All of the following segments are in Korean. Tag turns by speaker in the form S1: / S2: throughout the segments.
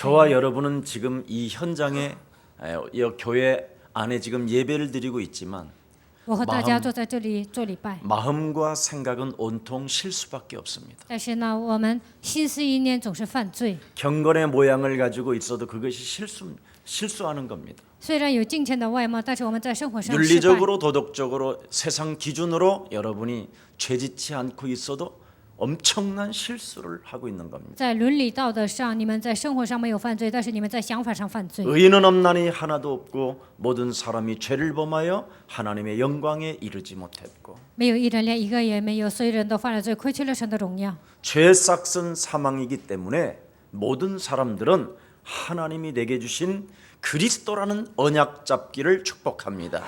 S1: 저와 여러분은 지금 이 현장에 이 교회 안에 지금 예배를 드리고 있지만
S2: 我和大家坐在这里做礼拜，
S1: 마음과 생각은 온통 실수밖에 없습니다.
S2: 但是呢，我们心思意念总是犯罪。
S1: 경건의 모양을 가지고 있어도 그것이 실수하는 겁니다.
S2: 虽然有敬虔的外貌，但是我们在生活上失败。
S1: 윤리적으로 도덕적으로 세상 기준으로 여러분이 죄짓지 않고 있어도 엄청난 실수를 하고 있는 겁니다.
S2: 在伦理道德上，你们在生活上没有犯罪，但是你们在想法上犯罪。
S1: 의인은 없나니 하나도 없고 모든 사람이 죄를 범하여 하나님의 영광에 이르지 못했고
S2: 没有一人，连一个也没有，所有人都犯了罪，亏缺了神的荣耀。
S1: 죄의 싹은 사망이기 때문에 모든 사람들은 하나님이 내게 주신 그리스도라는 언약 잡기를 축복합니다.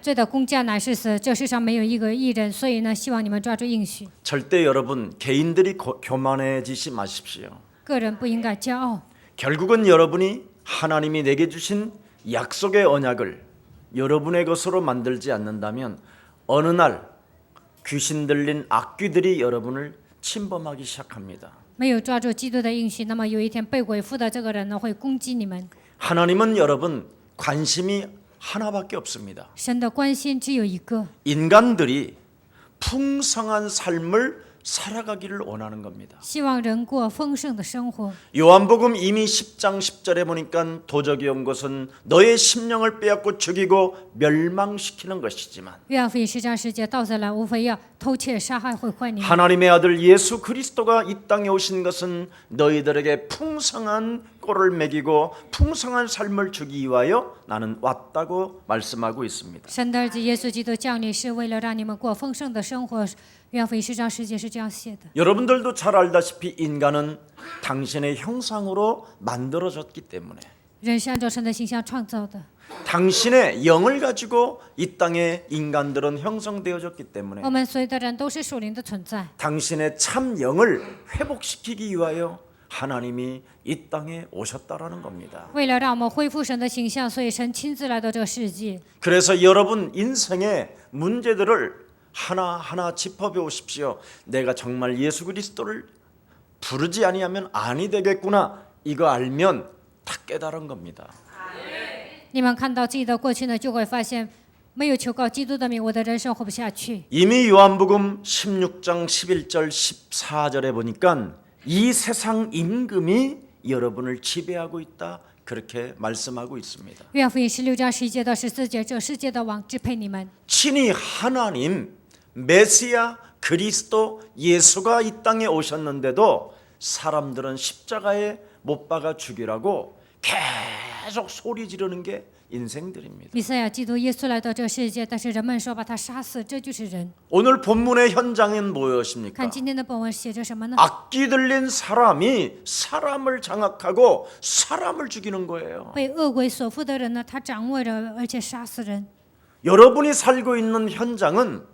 S2: 罪的工价乃是死，这世上没有一个义人，所以呢，希望你们抓住应许。
S1: 절대 여러분 개인들이 교만해지지 마십시오.
S2: 个人不应该骄傲，
S1: 결국은 여러분이 하나님이 내게 주신 약속의 언약을 여러분의 것으로 만들지 않는다면 어느 날 귀신 들린 악귀들이 여러분을 침범하기 시작합니다.
S2: 没有抓住基督的应许，那么有一天被鬼附的这个人呢，会攻击你们。
S1: 하나님은 여러분 관심이 하나밖에 없습니다.
S2: 神的关心只有一个，
S1: 인간들이 풍성한 삶을 살아가기를 원하는 겁니다.
S2: 希望人过丰盛的生活。
S1: 요한복음 이미 10장 10절에 보니까 도적이 온 것은 너의 심령을 빼앗고 죽이고 멸망시키는 것이지만
S2: 约翰福音10章10节，盗贼来无非要偷窃、杀害、毁坏你们。
S1: 하나님의 아들 예수 그리스도가 이 땅에 오신 것은 너희들에게 풍성한 꼴을 먹이고 풍성한 삶을 주기 위하여 나는 왔다고 말씀하고 있습니다.
S2: 神的儿子耶稣基督降临，是为了让你们过丰盛的生活。约翰福音10章10节是这样写的。
S1: 여러분들도 잘 알다시피 인간은 당신의 형상으로 만들어졌기 때문에
S2: 人是按照神的形象创造的，
S1: 당신의 영을 가지고 이 땅에 인간들은 형성되어졌기 때문에
S2: 我们所有的人都是属灵的存在。
S1: 당신의 참 영을 회복시키기 위하여 하나님이 이 땅에 오셨다라는 겁니다.
S2: 为了让我们恢复神的形象，所以神亲自来到这个世界。
S1: 그래서 여러분 인생의 문제들을 하나하나 짚어보십시오. 내가 정말 예수 그리스도를 부르지 아니하면 아니 되겠구나. 이거 알면 다 깨달은 겁니다.
S2: 你们看到自己的过去呢，就会发现，没有求告基督的名，我的人生活不下去。
S1: 이미 요한복음 16장 11절 14절에 보니까 이 세상 임금이 여러분을 지배하고 있다. 그렇게 말씀하고 있습니다.
S2: 约翰福音16章11节到14节，这世界的王支配你们。
S1: 친히 하나님 메시아 그리스도 예수가 이 땅에 오셨는데도 사람들은 십자가에 못 박아 죽이라고 계속 소리 지르는 게 인생들입니다.
S2: 弥赛亚基督耶稣来到这个世界，但是人们说把他杀死，这就是人。
S1: 오늘 본문의 현장은 무엇입니까?
S2: 看今天的本文写着什么呢？
S1: 악기 들린 사람이 사람을 장악하고 사람을 죽이는 거예요.
S2: 被恶鬼所附的人呢，他掌握着，而且杀死人。
S1: 여러분이 살고 있는 현장은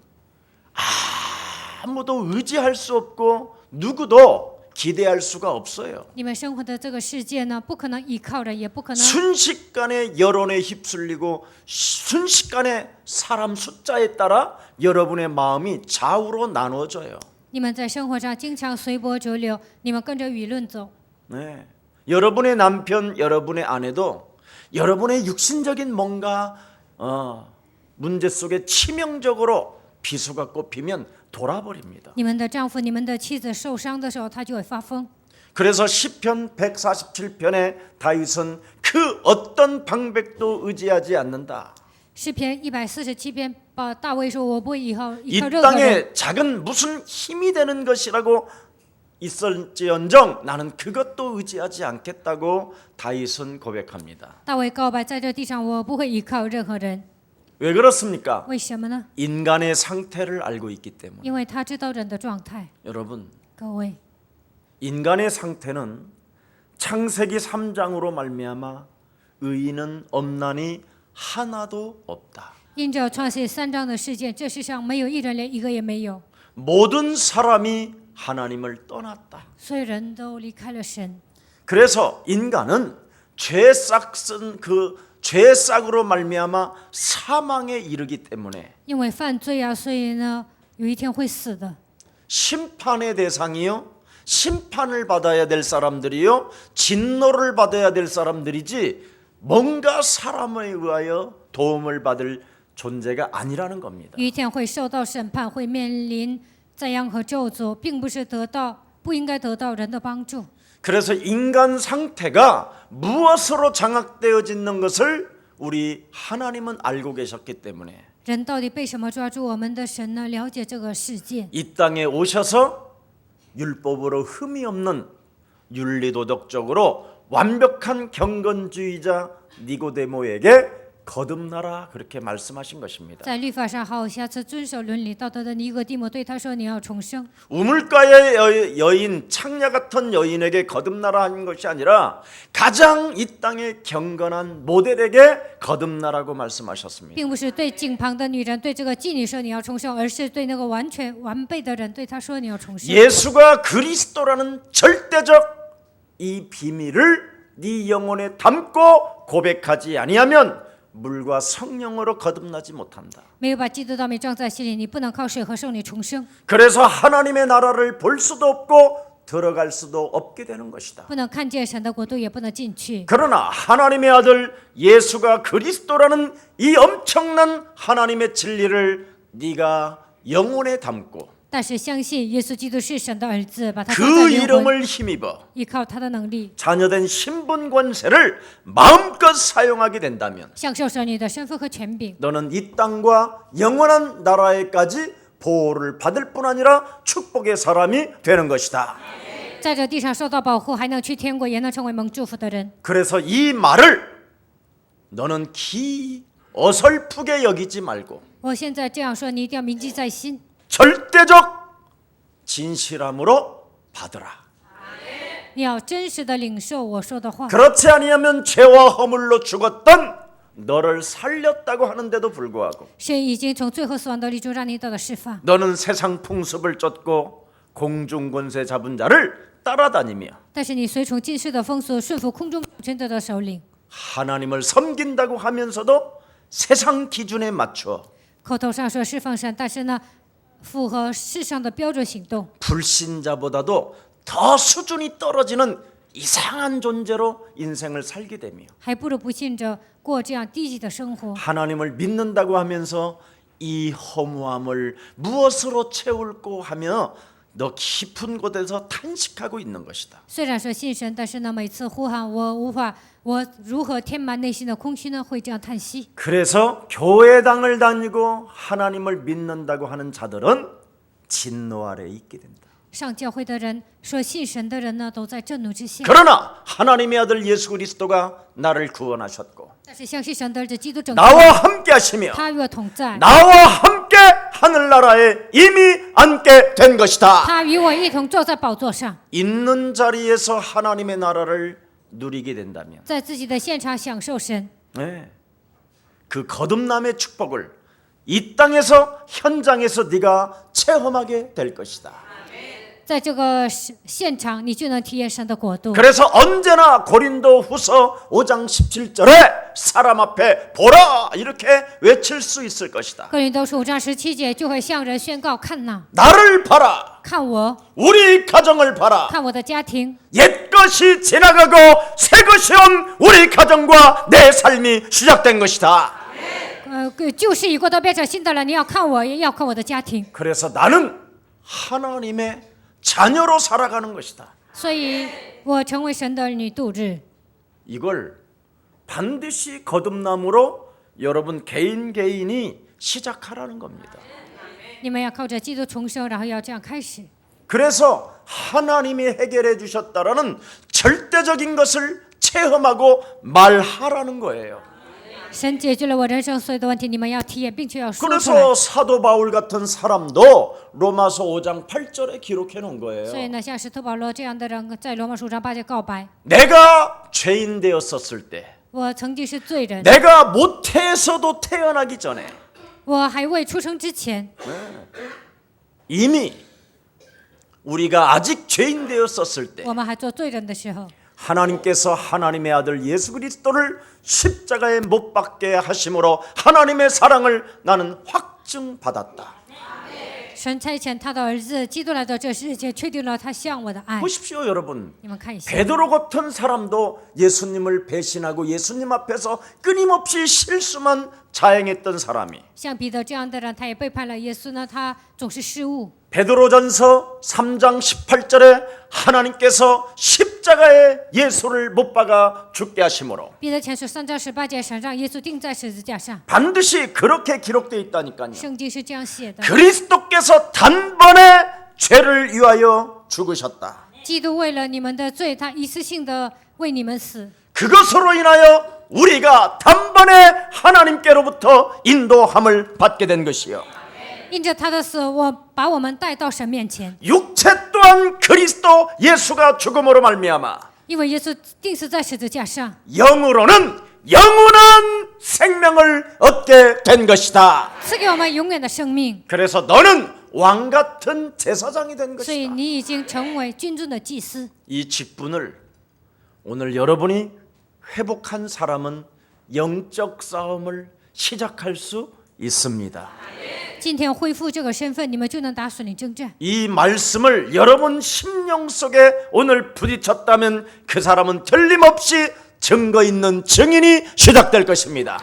S1: 아무도 의지할 수 없고 누구도 기대할 수가 없어요.
S2: 你们生活的这个世界呢，不可能依靠人，也不可能
S1: 순식간에 여론에 휩쓸리고 순식간에 사람 숫자에 따라 여러분의 마음이 좌우로 나눠져요.
S2: 你们在生活上经常随波逐流，你们跟着舆论走。
S1: 네. 여러분의 남편, 여러분의 아내도 여러분의 육신적인 뭔가 문제 속에 치명적으로 비수가 꼽히면 돌아버립니다.
S2: 你们的丈夫、你们的妻子受伤的时候，他就会发疯。
S1: 그래서 시편 147편에 다윗은 그 어떤 방백도 의지하지 않는다.
S2: 诗篇147篇，大卫说：“我不会依靠
S1: 이
S2: 任何人。
S1: 땅에 작은 무슨 힘이 되는 것이라고 있을지언정 나는 그것도 의지하지 않겠다고 다윗은 고백합니다.
S2: 大卫告白，在这地上我不会依靠任何人。
S1: 왜 그렇습니까?
S2: 为什么呢？
S1: 인간의 상태를 알고 있기 때문에.
S2: 因为他知道人的状态。
S1: 여러분,
S2: 各位，
S1: 인간의 상태는 창세기 3장으로 말미암아 의인은 없나니 하나도 없다.
S2: 因着创世3章的事件，这世上没有一人，连一个也没有。
S1: 모든 사람이 하나님을 떠났다.
S2: 所有人都离开了神。
S1: 그래서 인간은 죄의 싹으로 말미암아 사망에 이르기 때문에
S2: 因为犯罪啊，所以呢，有一天会死的。
S1: 심판의 대상이요 심판을 받아야 될 사람들이요, 진노를 받아야 될 사람들이지 뭔가 사람에 의하여 도움을 받을 존재가 아니라는 겁니다.
S2: 有一天会受到审判，会面临灾殃和咒诅，并不是不应该得到人的帮助。
S1: 그래서 인간 상태가 무엇으로 장악되어지는 것을 우리 하나님은 알고 계셨기 때문에
S2: 人到底被什么抓住？我们的神呢？了解这个世界，
S1: 이 땅에 오셔서 율법으로 흠이 없는 윤리도덕적으로 완벽한 경건주의자 니고데모에게 거듭나라 그렇게 말씀하신 것입니다.
S2: 在律法上好瑕疵、遵守伦理道德的尼哥底母对他说：“你要重生。”
S1: 우물가의 여인, 창야 같은 여인에게 거듭나라 하는 것이 아니라 가장 이 땅에 경건한 모델에게 거듭나라고 말씀하셨습니다.
S2: 并不是对井旁的女人对这个妓女说你要重生，而是对那个完全完备的人对他说你要重生。
S1: 예수가 그리스도라는 절대적 이 비밀을 네 영혼에 담고 고백하지 아니하면 물과 성령으로 거듭나지 못한다.
S2: 没有把基督道理装在心里，你不能靠水和圣灵重生，
S1: 그래서 하나님의 나라를 볼 수도 없고 들어갈 수도 없게 되는 것이다.
S2: 不能看见神的国度，也不能进去。
S1: 그러나 하나님의 아들 예수가 그리스도라는 이 엄청난 하나님의 진리를 네가 영혼에 담고
S2: 但是相信耶稣基督是神的儿子，把他放在
S1: 그
S2: 灵魂，
S1: 이름을 힘입어
S2: 依靠他的能力，
S1: 자녀된 신분 권세를 마음껏 사용하게 된다면
S2: 享受神你的身份和权柄，
S1: 너는 이 땅과 영원한 나라에까지 보호를 받을 뿐 아니라 축복의 사람이 되는 것이다.
S2: 在这地上受到保护，还能去天国，也能成为蒙祝福的人。
S1: 그래서 이 말을 너는 어설프게 여기지 말고
S2: 我现在这样说，你一定要铭记在心，
S1: 절대적 진실함으로 받으라.
S2: 你要真实的领受我说的话。
S1: 그렇지 아니하면 죄와 허물로 죽었던 너를 살렸다고 하는데도 불구하고
S2: 神已经从最后死亡的力中让你得到释放，
S1: 너는 세상 풍습을 쫓고 공중권세 잡은 자를 따라다니며
S2: 但是你随从今世的风俗，顺服空中权者的首领，
S1: 하나님을 섬긴다고 하면서도 세상 기준에 맞춰
S2: 口头上说侍奉神，但是呢，符合世上的标准行动，
S1: 불신자보다도 더 수준이 떨어지는 이상한 존재로 인생을 살게 되며
S2: 还不如不信者过这样低级的生活。
S1: 하나님을 믿는다고 하면서 이 허무함을 무엇으로 채울고 하며 너 깊은 곳에서 탄식하고 있는 것이다.
S2: 虽然说信神，但是呢，每次呼喊我如何填满内心的空虚呢？会这样叹息。
S1: 그래서 교회당을 다니고 하나님을 믿는다고 하는 자들은 진노 아래에 있게 된다.
S2: 上教会的人说信神的人呢，都在震怒之下。
S1: 그러나 하나님의 아들 예수 그리스도가 나를 구원하셨고
S2: 但是相信神的儿子基督拯救
S1: 나와 함께 하시며
S2: 他与我同在，
S1: 나와 함께 하늘나라에 이미 앉게 된 것이다.
S2: 他与我一同坐在宝座上，
S1: 있는 자리에서 하나님의 나라를 누리게 된다면
S2: 在自己的现场享受神。
S1: 네. 그 거듭남의 축복을 이 땅에서 현장에서 네가 체험하게 될 것이다.
S2: 在这个现场，你就能体验神的国度。
S1: 그래서 언제나 고린도후서 5장 17절에 사람 앞에 보라 이렇게 외칠 수 있을 것이다.
S2: 哥林多书5章17节就会向人宣告：看哪，
S1: 나를 봐라.
S2: 看我，
S1: 우리 가정을 봐라.
S2: 看我的家庭，
S1: 옛 것이 지나가고 새 것이 온 우리 가정과 내 삶이 시작된 것이다.
S2: 旧事已过，都变成新的了。你要看我，也要看我的家庭。
S1: 그래서 나는 하나님의 자녀로 살아가는 것이다.
S2: 所以我成为神的儿女度日。
S1: 이걸 반드시 거듭남으로 여러분 개인이 시작하라는 겁니다.
S2: 你们要靠着基督重生，然后要这样开始。
S1: 그래서 하나님이 해결해 주셨다라는 절대적인 것을 체험하고 말하라는 거예요.
S2: 神解决了我人生所有的问题，你们要体验，并且要说出来。
S1: 그래서 사도 바울 같은 사람도 로마서 5장 8절에 기록해 놓은
S2: 所以
S1: 거예요.
S2: 呢，像使徒保罗这样的人，在罗马书章8节告白：
S1: 내가 죄인 되었었을 때
S2: 我曾经是罪人，
S1: 내가 모태에서도 태어나기 전에
S2: 我还未出生之前，
S1: 이미 우리가 아직 죄인 되었었을 때
S2: 我们还做罪人的时候，
S1: 하나님께서 하나님의 아들 예수 그리스도를 십자가에 못 박게 하심으로 하나님의 사랑을 나는 확증받았다.
S2: 神差遣他的儿子基督来到这世界，确定了他向我的爱。
S1: 보십시오, 여러분.
S2: 你们看一下，
S1: 베드로 같은 사람도 예수님을 배신하고 예수님 앞에서 끊임없이 실수만 자행했던 사람이
S2: 像彼得这样的人，他也背叛了耶稣呢，他总是失误。
S1: 베드로전서 3장 18절에 하나님께서 십자가에 예수를 못 박아 죽게 하심으로
S2: 彼得前书3章18节，神让耶稣钉在十字架上，
S1: 반드시 그렇게 기록되어 있다니까요.
S2: 圣经是这样写的。
S1: 그리스도께서 단번에 죄를 위하여 죽으셨다.
S2: 基督为了你们的罪，他一次性的为你们死，
S1: 그것으로 인하여 우리가 단번에 하나님께로부터 인도함을 받게 된 것이요.
S2: 因着他的死，把我们带到神面前。
S1: 육체 또한 그리스도 예수가 죽음으로 말미암아
S2: 因为耶稣钉死在十字架上，
S1: 영으로는 영원한 생명을 얻게 된 것이다.
S2: 赐给我们永远的生命。
S1: 그래서 너는 왕 같은 제사장이 된
S2: 所以
S1: 것이다.
S2: 你已经成为君尊的祭司。
S1: 이 직분을 오늘 여러분이 회복한 사람은 영적 싸움을 시작할 수 있습니다.
S2: 今天恢复这个身份，你们就能打属灵征战。
S1: 이 말씀을 여러분 심령 속에 오늘 부딪혔다면 그 사람은 틀림없이 증거 있는 증인이 시작될 것입니다.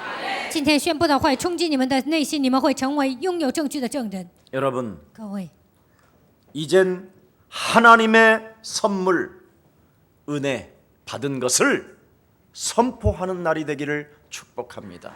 S2: 今天宣布的会冲击你们的内心，你们会成为拥有证据的证人。
S1: 여러분,
S2: 各位，
S1: 이젠 하나님의 선물, 은혜 받은 것을 선포하는 날이 되기를 축복합니다.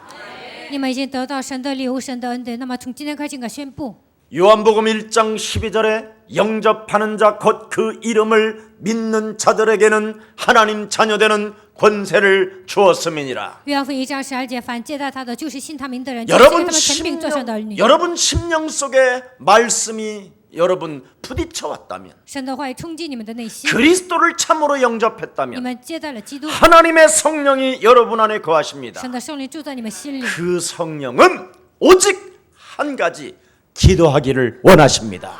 S2: 你们已经得到神的礼物、神的恩典，那么从今天开始应该宣布。
S1: 요한복음 1장 12절에 영접하는 자 곧 그 이름을 믿는 자들에게는 하나님 자녀되는 권세를 주었음이니라.
S2: 约翰福音1章12节，凡接待他的，就是信他名的人，就是给他们权柄做上的儿女。
S1: 여러분 심령 속에 말씀이 여러분 부딪혀 왔다면
S2: 神的话语冲击你们的内心，
S1: 그리스도를 참으로
S2: 你
S1: 영접했다면
S2: 们接待了基督，
S1: 하나님의 성령이 여러분 안에 거하십니다.
S2: 神的圣灵住在你们心里。
S1: 그 성령은 오직 한 가지 기도하기를 원하십니다.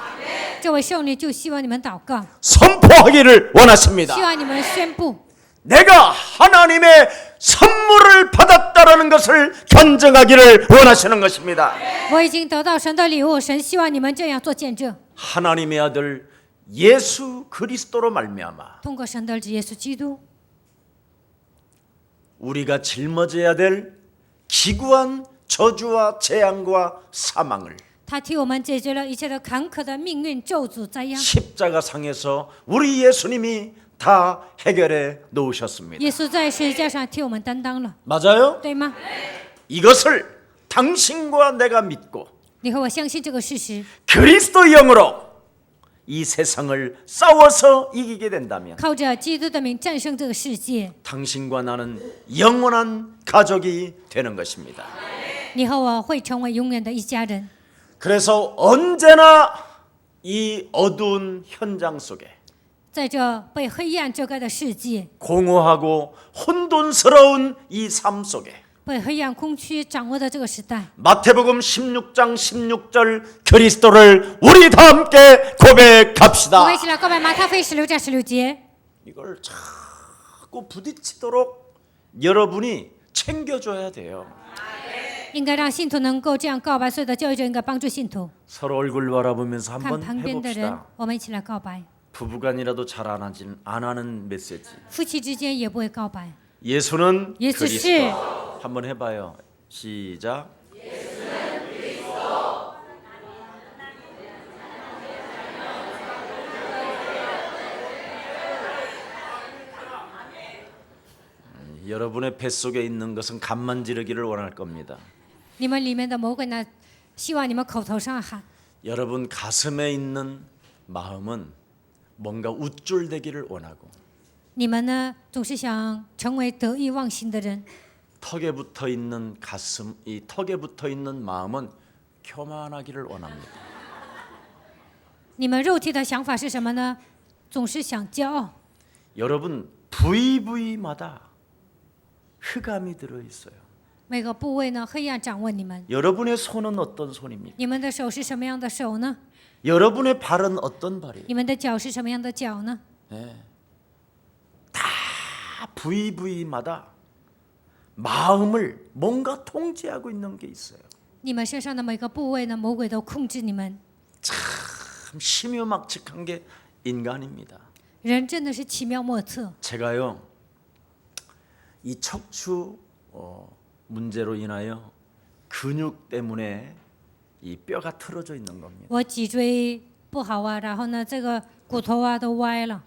S2: 这位圣灵就希望你们祷告，
S1: 선포하기를 원하십니다.
S2: 希望你们宣布，
S1: 내가 하나님의 선물을 받았다라는 것을 견증하기를 원하시는 것입니다.
S2: 我已经得到神的礼物，神希望你们这样做见证。
S1: 하나님의 아들 예수 그리스도로 말미암아
S2: 通过神的儿子耶稣基督，
S1: 우리가 짊어져야 될 기구한 저주와 재앙과 사망을
S2: 他替我们解决了一切的坎坷的命运、咒诅、灾殃。
S1: 십자가상에서 우리 예수님이 다 해결해 놓으셨습니다.
S2: 耶稣在十字架上替我们担当了，
S1: 맞아요?
S2: 对吗？
S1: 이것을 당신과 내가 믿고
S2: 你和我相信这个事实，
S1: 그리스도 영으로 이 세상을 싸워서 이기게 된다면
S2: 靠着基督的名战胜这个世界，
S1: 당신과 나는 영원한 가족이 되는 것입니다.
S2: 你和我会成为永远的一家人。
S1: 그래서 언제나 이 어두운 현장 속에
S2: 在这被黑暗遮盖的世界，
S1: 공허하고 혼돈스러운 이 삶 속에
S2: 被黑暗空虚掌握的这个时代，
S1: 마태복음 16장 16절 그리스도를 우리 다 함께
S2: 我
S1: 고백합시다.
S2: 们一起来告白马太福音16章16节。
S1: 이걸 자꾸 부딪히도록 여러분이 챙겨줘야 돼요.
S2: 应该让信徒能够这样告白，所有的教育者应该帮助信徒。
S1: 서로 얼굴 바라보면서
S2: 看
S1: 한번
S2: 旁边的人
S1: 해봅시다. ，
S2: 我们一起来告白。
S1: 부부간이라도 잘 안 하는 메시지.
S2: 夫妻之间也不会告白。
S1: 예수는
S2: 예수
S1: 그리스도.
S2: 씨.
S1: 한번 해봐요. 시작. 여러분의 뱃속에 있는 것은 간만 지르기를 원할 겁니다.
S2: 你们里面的魔鬼呢，希望你们口头上喊，
S1: 여러분 가슴에 있는 마음은 뭔가 우쭐대기를 원하고
S2: 你们呢总是想成为得意忘形的人，
S1: 턱에 붙어 있는 가슴, 이 턱에 붙어 있는 마음은 교만하기를 원합니다.
S2: 你们肉体的想法是什么呢？总是想骄傲。
S1: 여러분 부위마다 흑암이 들어 있어요.
S2: 每个部位呢，黑暗掌握你们。
S1: 여러분의 손은 어떤 손입니까?
S2: 你们的手是什么样的手呢？
S1: 여러분의 발은 어떤 발이에요?
S2: 你们的脚是什么样的脚呢？
S1: 다 부위마다 마음을 뭔가 통제하고 있는 게 있어요.
S2: 你们身上的每个部位呢，魔鬼都控制你们。
S1: 참 심요막측한 게 인간입니다.
S2: 人真的是奇妙莫测。
S1: 제가요 이 척추 문제로 인하여 근육 때문에 이 뼈가 틀어져 있는 겁니다.
S2: 我脊椎不好啊，然后呢，这个骨头啊都歪了。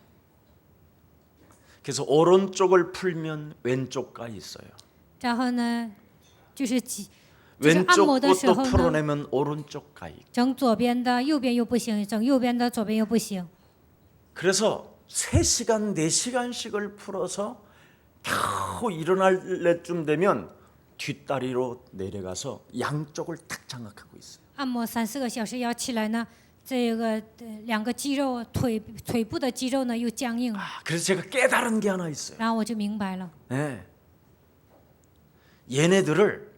S1: 그래서 오른쪽을 풀면 왼쪽가 있어요.
S2: 然后呢，就是按
S1: 왼쪽
S2: 摩的时
S1: 것도
S2: 候呢，
S1: 풀어내면 오른쪽가 있고.
S2: 整左边的右边又不行，整右边的左边又不行。
S1: 그래서 3시간, 4시간씩을 풀어서 겨우 일어날 때쯤 되면 뒷다리로 내려가서 양쪽을 탁 장악하고 있어요.
S2: 按摩3、4个小时要起来呢，这个两个肌肉腿部的肌肉呢又僵硬了，
S1: 그래서 제가 깨달은 게 하나 있어요.
S2: 然后我就明白了，
S1: 예. 얘네들을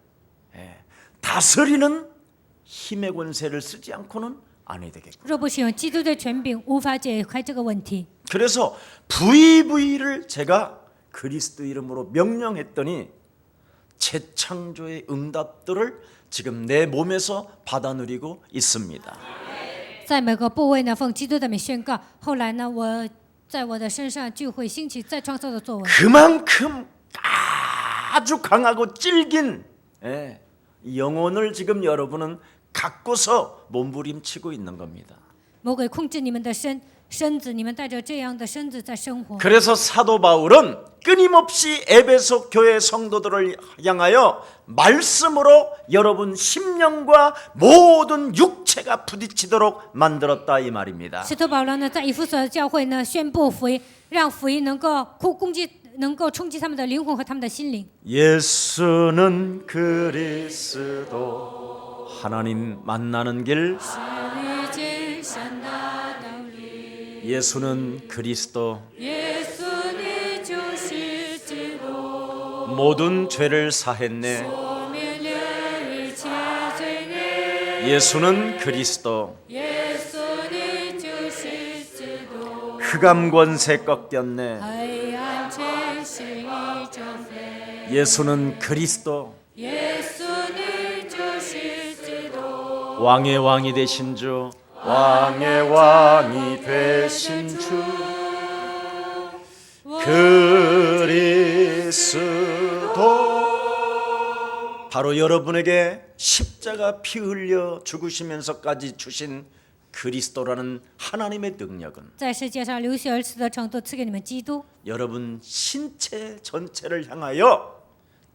S1: 다스리는 힘의 권세를 쓰지 않고는 안 해야 되겠고.
S2: 若不使用基督的权柄，无法解开这个问题。
S1: 그래서 VV를 제가 그리스도 이름으로 명령했더니 재창조의 응답들을 지금 내 몸에서 받아 누리고 있습니다.
S2: 在每个部位呢，奉基督的名宣告。后来呢，我在我的身上就会兴起再创造的作为。
S1: 그만큼 아주 강하고 질긴 영혼을 지금 여러분은 갖고서 몸부림치고 있는 겁니다.
S2: 魔鬼控制你们的身子，你们带着这样的身子在生活。
S1: 그래서 사도 바울은 끊임없이 에베소 교회 성도들을 향하여 말씀으로 여러분 심령과 모든 육체가 부딪히도록 만들었다 이 말입니다.
S2: 使徒保罗呢，在以弗所教会呢宣布福音，让福音能够能够冲击他们的灵魂和他们的心灵。
S1: 예수는 그리스도 하나님 만나는 길. 예수는 그리스도 모든 죄를 사했네. 예수는 그리스도 흑암 권세 꺾였네. 예수는 그리스도 왕의 왕이 되신 주 왕의 왕이 되신 주 그리스도 바로 여러분에게 십자가 피 흘려 죽으시면서까지 주신 그리스도라는 하나님의 능력은
S2: 在世界上流血而死的程度赐给你们基督，
S1: 여러분 신체 전체를 향하여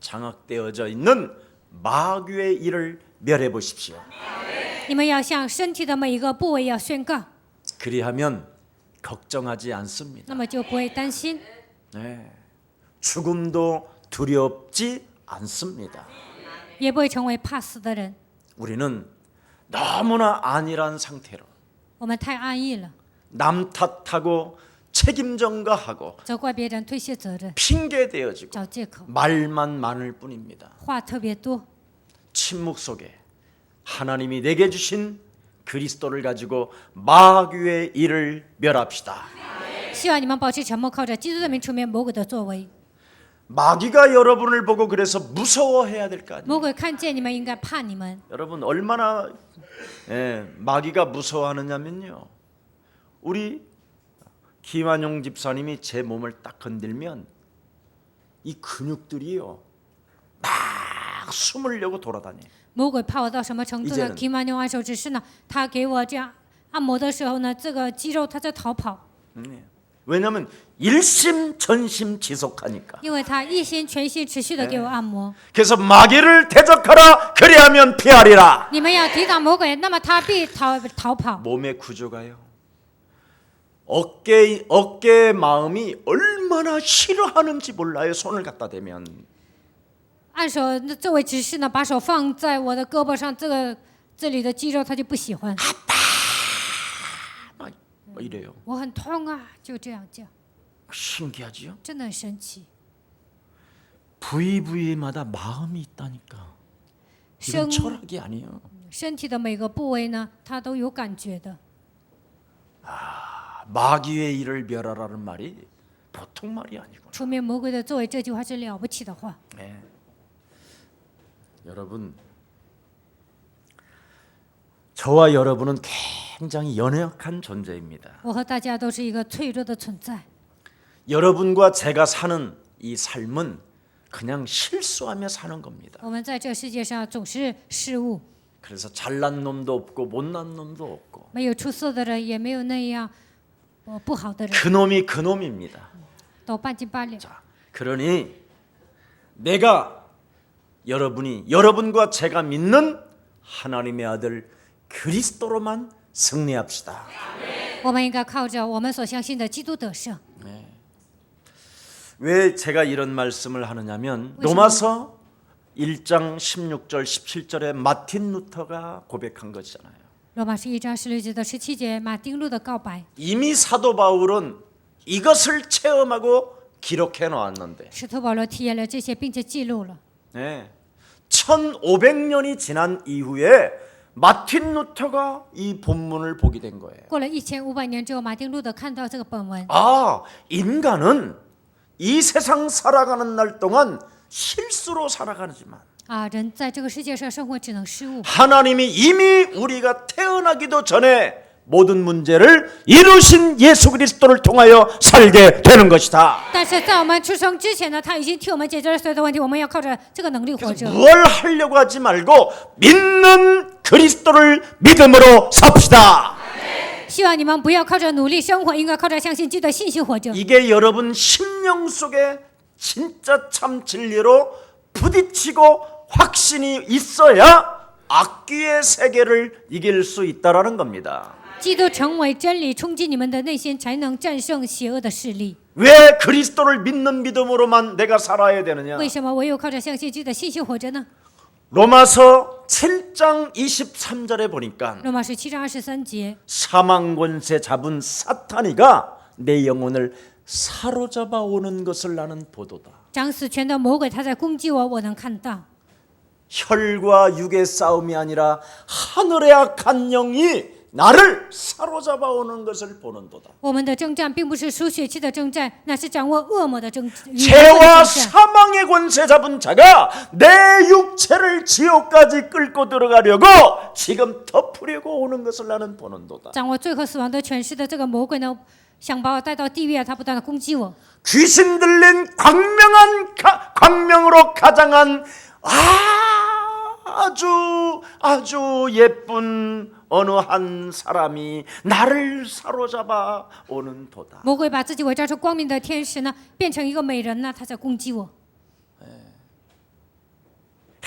S1: 장악되어져 있는 마귀의 일을 멸해 보십시오.
S2: 你们要向身体的每一个部位要宣告，
S1: 그리하면 걱정하지 않습니다.
S2: 那么就不会担心，
S1: 죽음도 두렵지 않습니다.
S2: 也不会成为怕死的人。
S1: 우리는 너무나 안일한 상태로
S2: 我们太安逸了，
S1: 남 탓하고 책임 전가하고
S2: 责怪别人，推卸责任，
S1: 핑계 대어지고
S2: 找借口，
S1: 말만 많을 뿐입니다.
S2: 话特别多。
S1: 침묵 속에 하나님이 내게 주신 그리스도를 가지고 마귀의 일을 멸합시다.
S2: 希望你们保持沉默，靠着基督的名出面魔鬼的作为。
S1: 마귀가 여러분을 보고 그래서 무서워해야 될 거 아니에요.
S2: 魔鬼看见你们，应该怕你们。
S1: 여러분 얼마나 마귀가 무서워하느냐면요. 우리 김한용 집사님이 제 몸을 딱 건들면 이 근육들이요 막 숨으려고 돌아다녀요.
S2: 魔鬼怕我到什么程度呢？
S1: 이제는
S2: 提马牛按手指示呢，他给我这样按摩的时候呢，这个肌肉他在逃跑，
S1: 왜냐하면 일심전심지속하니까.
S2: 因为他一心全心持续的给我按摩。
S1: 그래서 마귀를 대적하라. 그리하면 피하리라.
S2: 你们要抵挡魔鬼，那么他必逃跑。
S1: 몸의 구조가요. 어깨 마음이 얼마나 싫어하는지 몰라요. 손을 갖다 대면.
S2: 按手，那这位指示呢，把手放在我的胳膊上，这里的肌肉他就不喜欢。
S1: 뭐 이래요.
S2: 我很痛啊，就这样叫，
S1: 신기하지요?
S2: 真的很神奇。
S1: 부위마다 마음이 있다니까. 이건 철학이 아니에요.
S2: 身体的每个部位呢，它都有感觉的。
S1: 마귀의 일을 멸하라는 말이 보통 말이 아니구나.
S2: 出面魔鬼的作为，这句话是了不起的话。
S1: 네. 여러분, 저와 여러분은 굉장히 연약한 존재입니다.
S2: 我和大家都是一个脆弱的存在。
S1: 여러분과 제가 사는 이 삶은 그냥 실수하며 사는 겁니다.
S2: 我们在这个世界上总是失误，
S1: 그래서 잘난 놈도 없고 못난 놈도 없고
S2: 没有出色的人，也没有那样不好的人，
S1: 그놈이 그놈입니다.
S2: 都半斤八两。
S1: 자, 그러니 내가 여러분과 제가 믿는 하나님의 아들 그리스도로만 승리합시다.
S2: 我们应该靠着我们所相信的基督得胜。
S1: 왜 제가 이런 말씀을 하느냐면 로마서 1장 16절 17절에 마틴 루터가 고백한 것이잖아요.
S2: 罗马书1章16节到17节，马丁路的告白。
S1: 이미 사도 바울은 이것을 체험하고 기록해 놓았는데
S2: 使徒保罗体验了这些，并且记录了。
S1: 네. 1500년이 지난 이후에 마틴 루터가 이 본문을 보게 된 거예요.
S2: 过了1500年之后，马丁路德看到这个本文，
S1: 아, 인간은 이 세상 살아가는 날 동안 실수로 살아가지만
S2: 人在这个世界上生活只能失误。
S1: 하나님이 이미 우리가 태어나기도 전에 모든 문제를 이루신 예수 그리스도를 통하여 살게 되는 것이다.
S2: 但是在我们出生之前呢，他已经替我们解决了所有的问题，我们要靠着这个能力活着。
S1: 뭘 하려고 하지 말고 믿는 그리스도를 믿음으로 삽시다.
S2: 希望你们不要靠着努力生活，应该靠着相信基督的信心活着。
S1: 이게 여러분 심령 속에 진짜 참 진리로 부딪히고 확신이 있어야 악귀의 세계를 이길 수 있다라는 겁니다.
S2: 基督成为真理，冲击你们的内心，才能战胜邪恶的势力。
S1: 왜 그리스도를 믿는 믿음으로만 내가 살아야 되느냐?
S2: 为什么我又靠着相信基督的信心活着呢？
S1: 로마서 7장 23절에 보니까
S2: 罗马书7章23节，
S1: 사망 권세 잡은 사탄이가 내 영혼을 사로잡아 오는 것을 나는 보도다.
S2: 掌死权的魔鬼他在攻击我，我能看到。
S1: 혈과 육의 싸움이 아니라 하늘의 악한 영이 나를 사로잡아 오는 것을 보는도다.
S2: 我们的征战并不是属血气的征战，那是掌握恶魔的征战。
S1: 죄와 사망의 권세 잡은 자가 내 육체를 지옥까지 끌고 들어가려고 지금 덮으려고 오는 것을 나는 보는도다.
S2: 掌握罪和死亡的权势的这个魔鬼呢，想把我带到地狱啊！他不断的攻击我。
S1: 귀신 들린 광명으로 가장한 아주 예쁜 어느 한 사람이 나를 사로잡아 오는 도다.
S2: 魔鬼把自己伪装成光明的天使呢，变成一个美人呢，他在攻击我。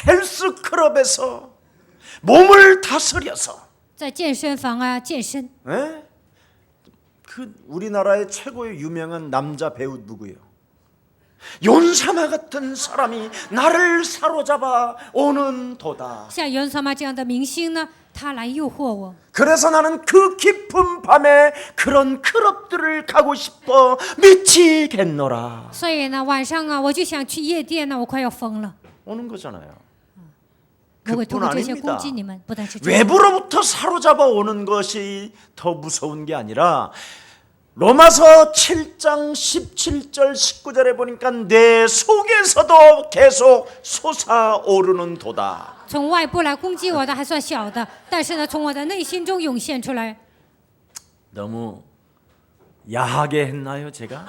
S1: 헬스클럽에서 몸을 다스려서
S2: 在健身房啊健身，
S1: 에? 그 우리나라의 최고의 유명한 남자 배우 누구예요? 윤사마 같은 사람이 나를 사로잡아 오는 도다.
S2: 像袁萨玛这样的明星呢，他来诱惑我。
S1: 그래서 나는 그 깊은 밤에 그런 클럽들을 가고 싶어 미치겠노라.
S2: 所以呢，晚上啊，我就想去夜店呢，我快要疯了。
S1: 오는 거잖아요.
S2: 魔鬼通
S1: 그뿐
S2: 过这些攻
S1: 아닙니다.
S2: 击你们，不但是这样。
S1: 외부로부터 사로잡아 오는 것이 더 무서운 게 아니라 로마서 7장 17절 19절에 보니까 내 속에서도 계속 솟아오르는 도다.
S2: 从外部来攻击我的还算小的，但是呢，从我的内心中涌现出来。
S1: 너무 야하게 했나요, 제가?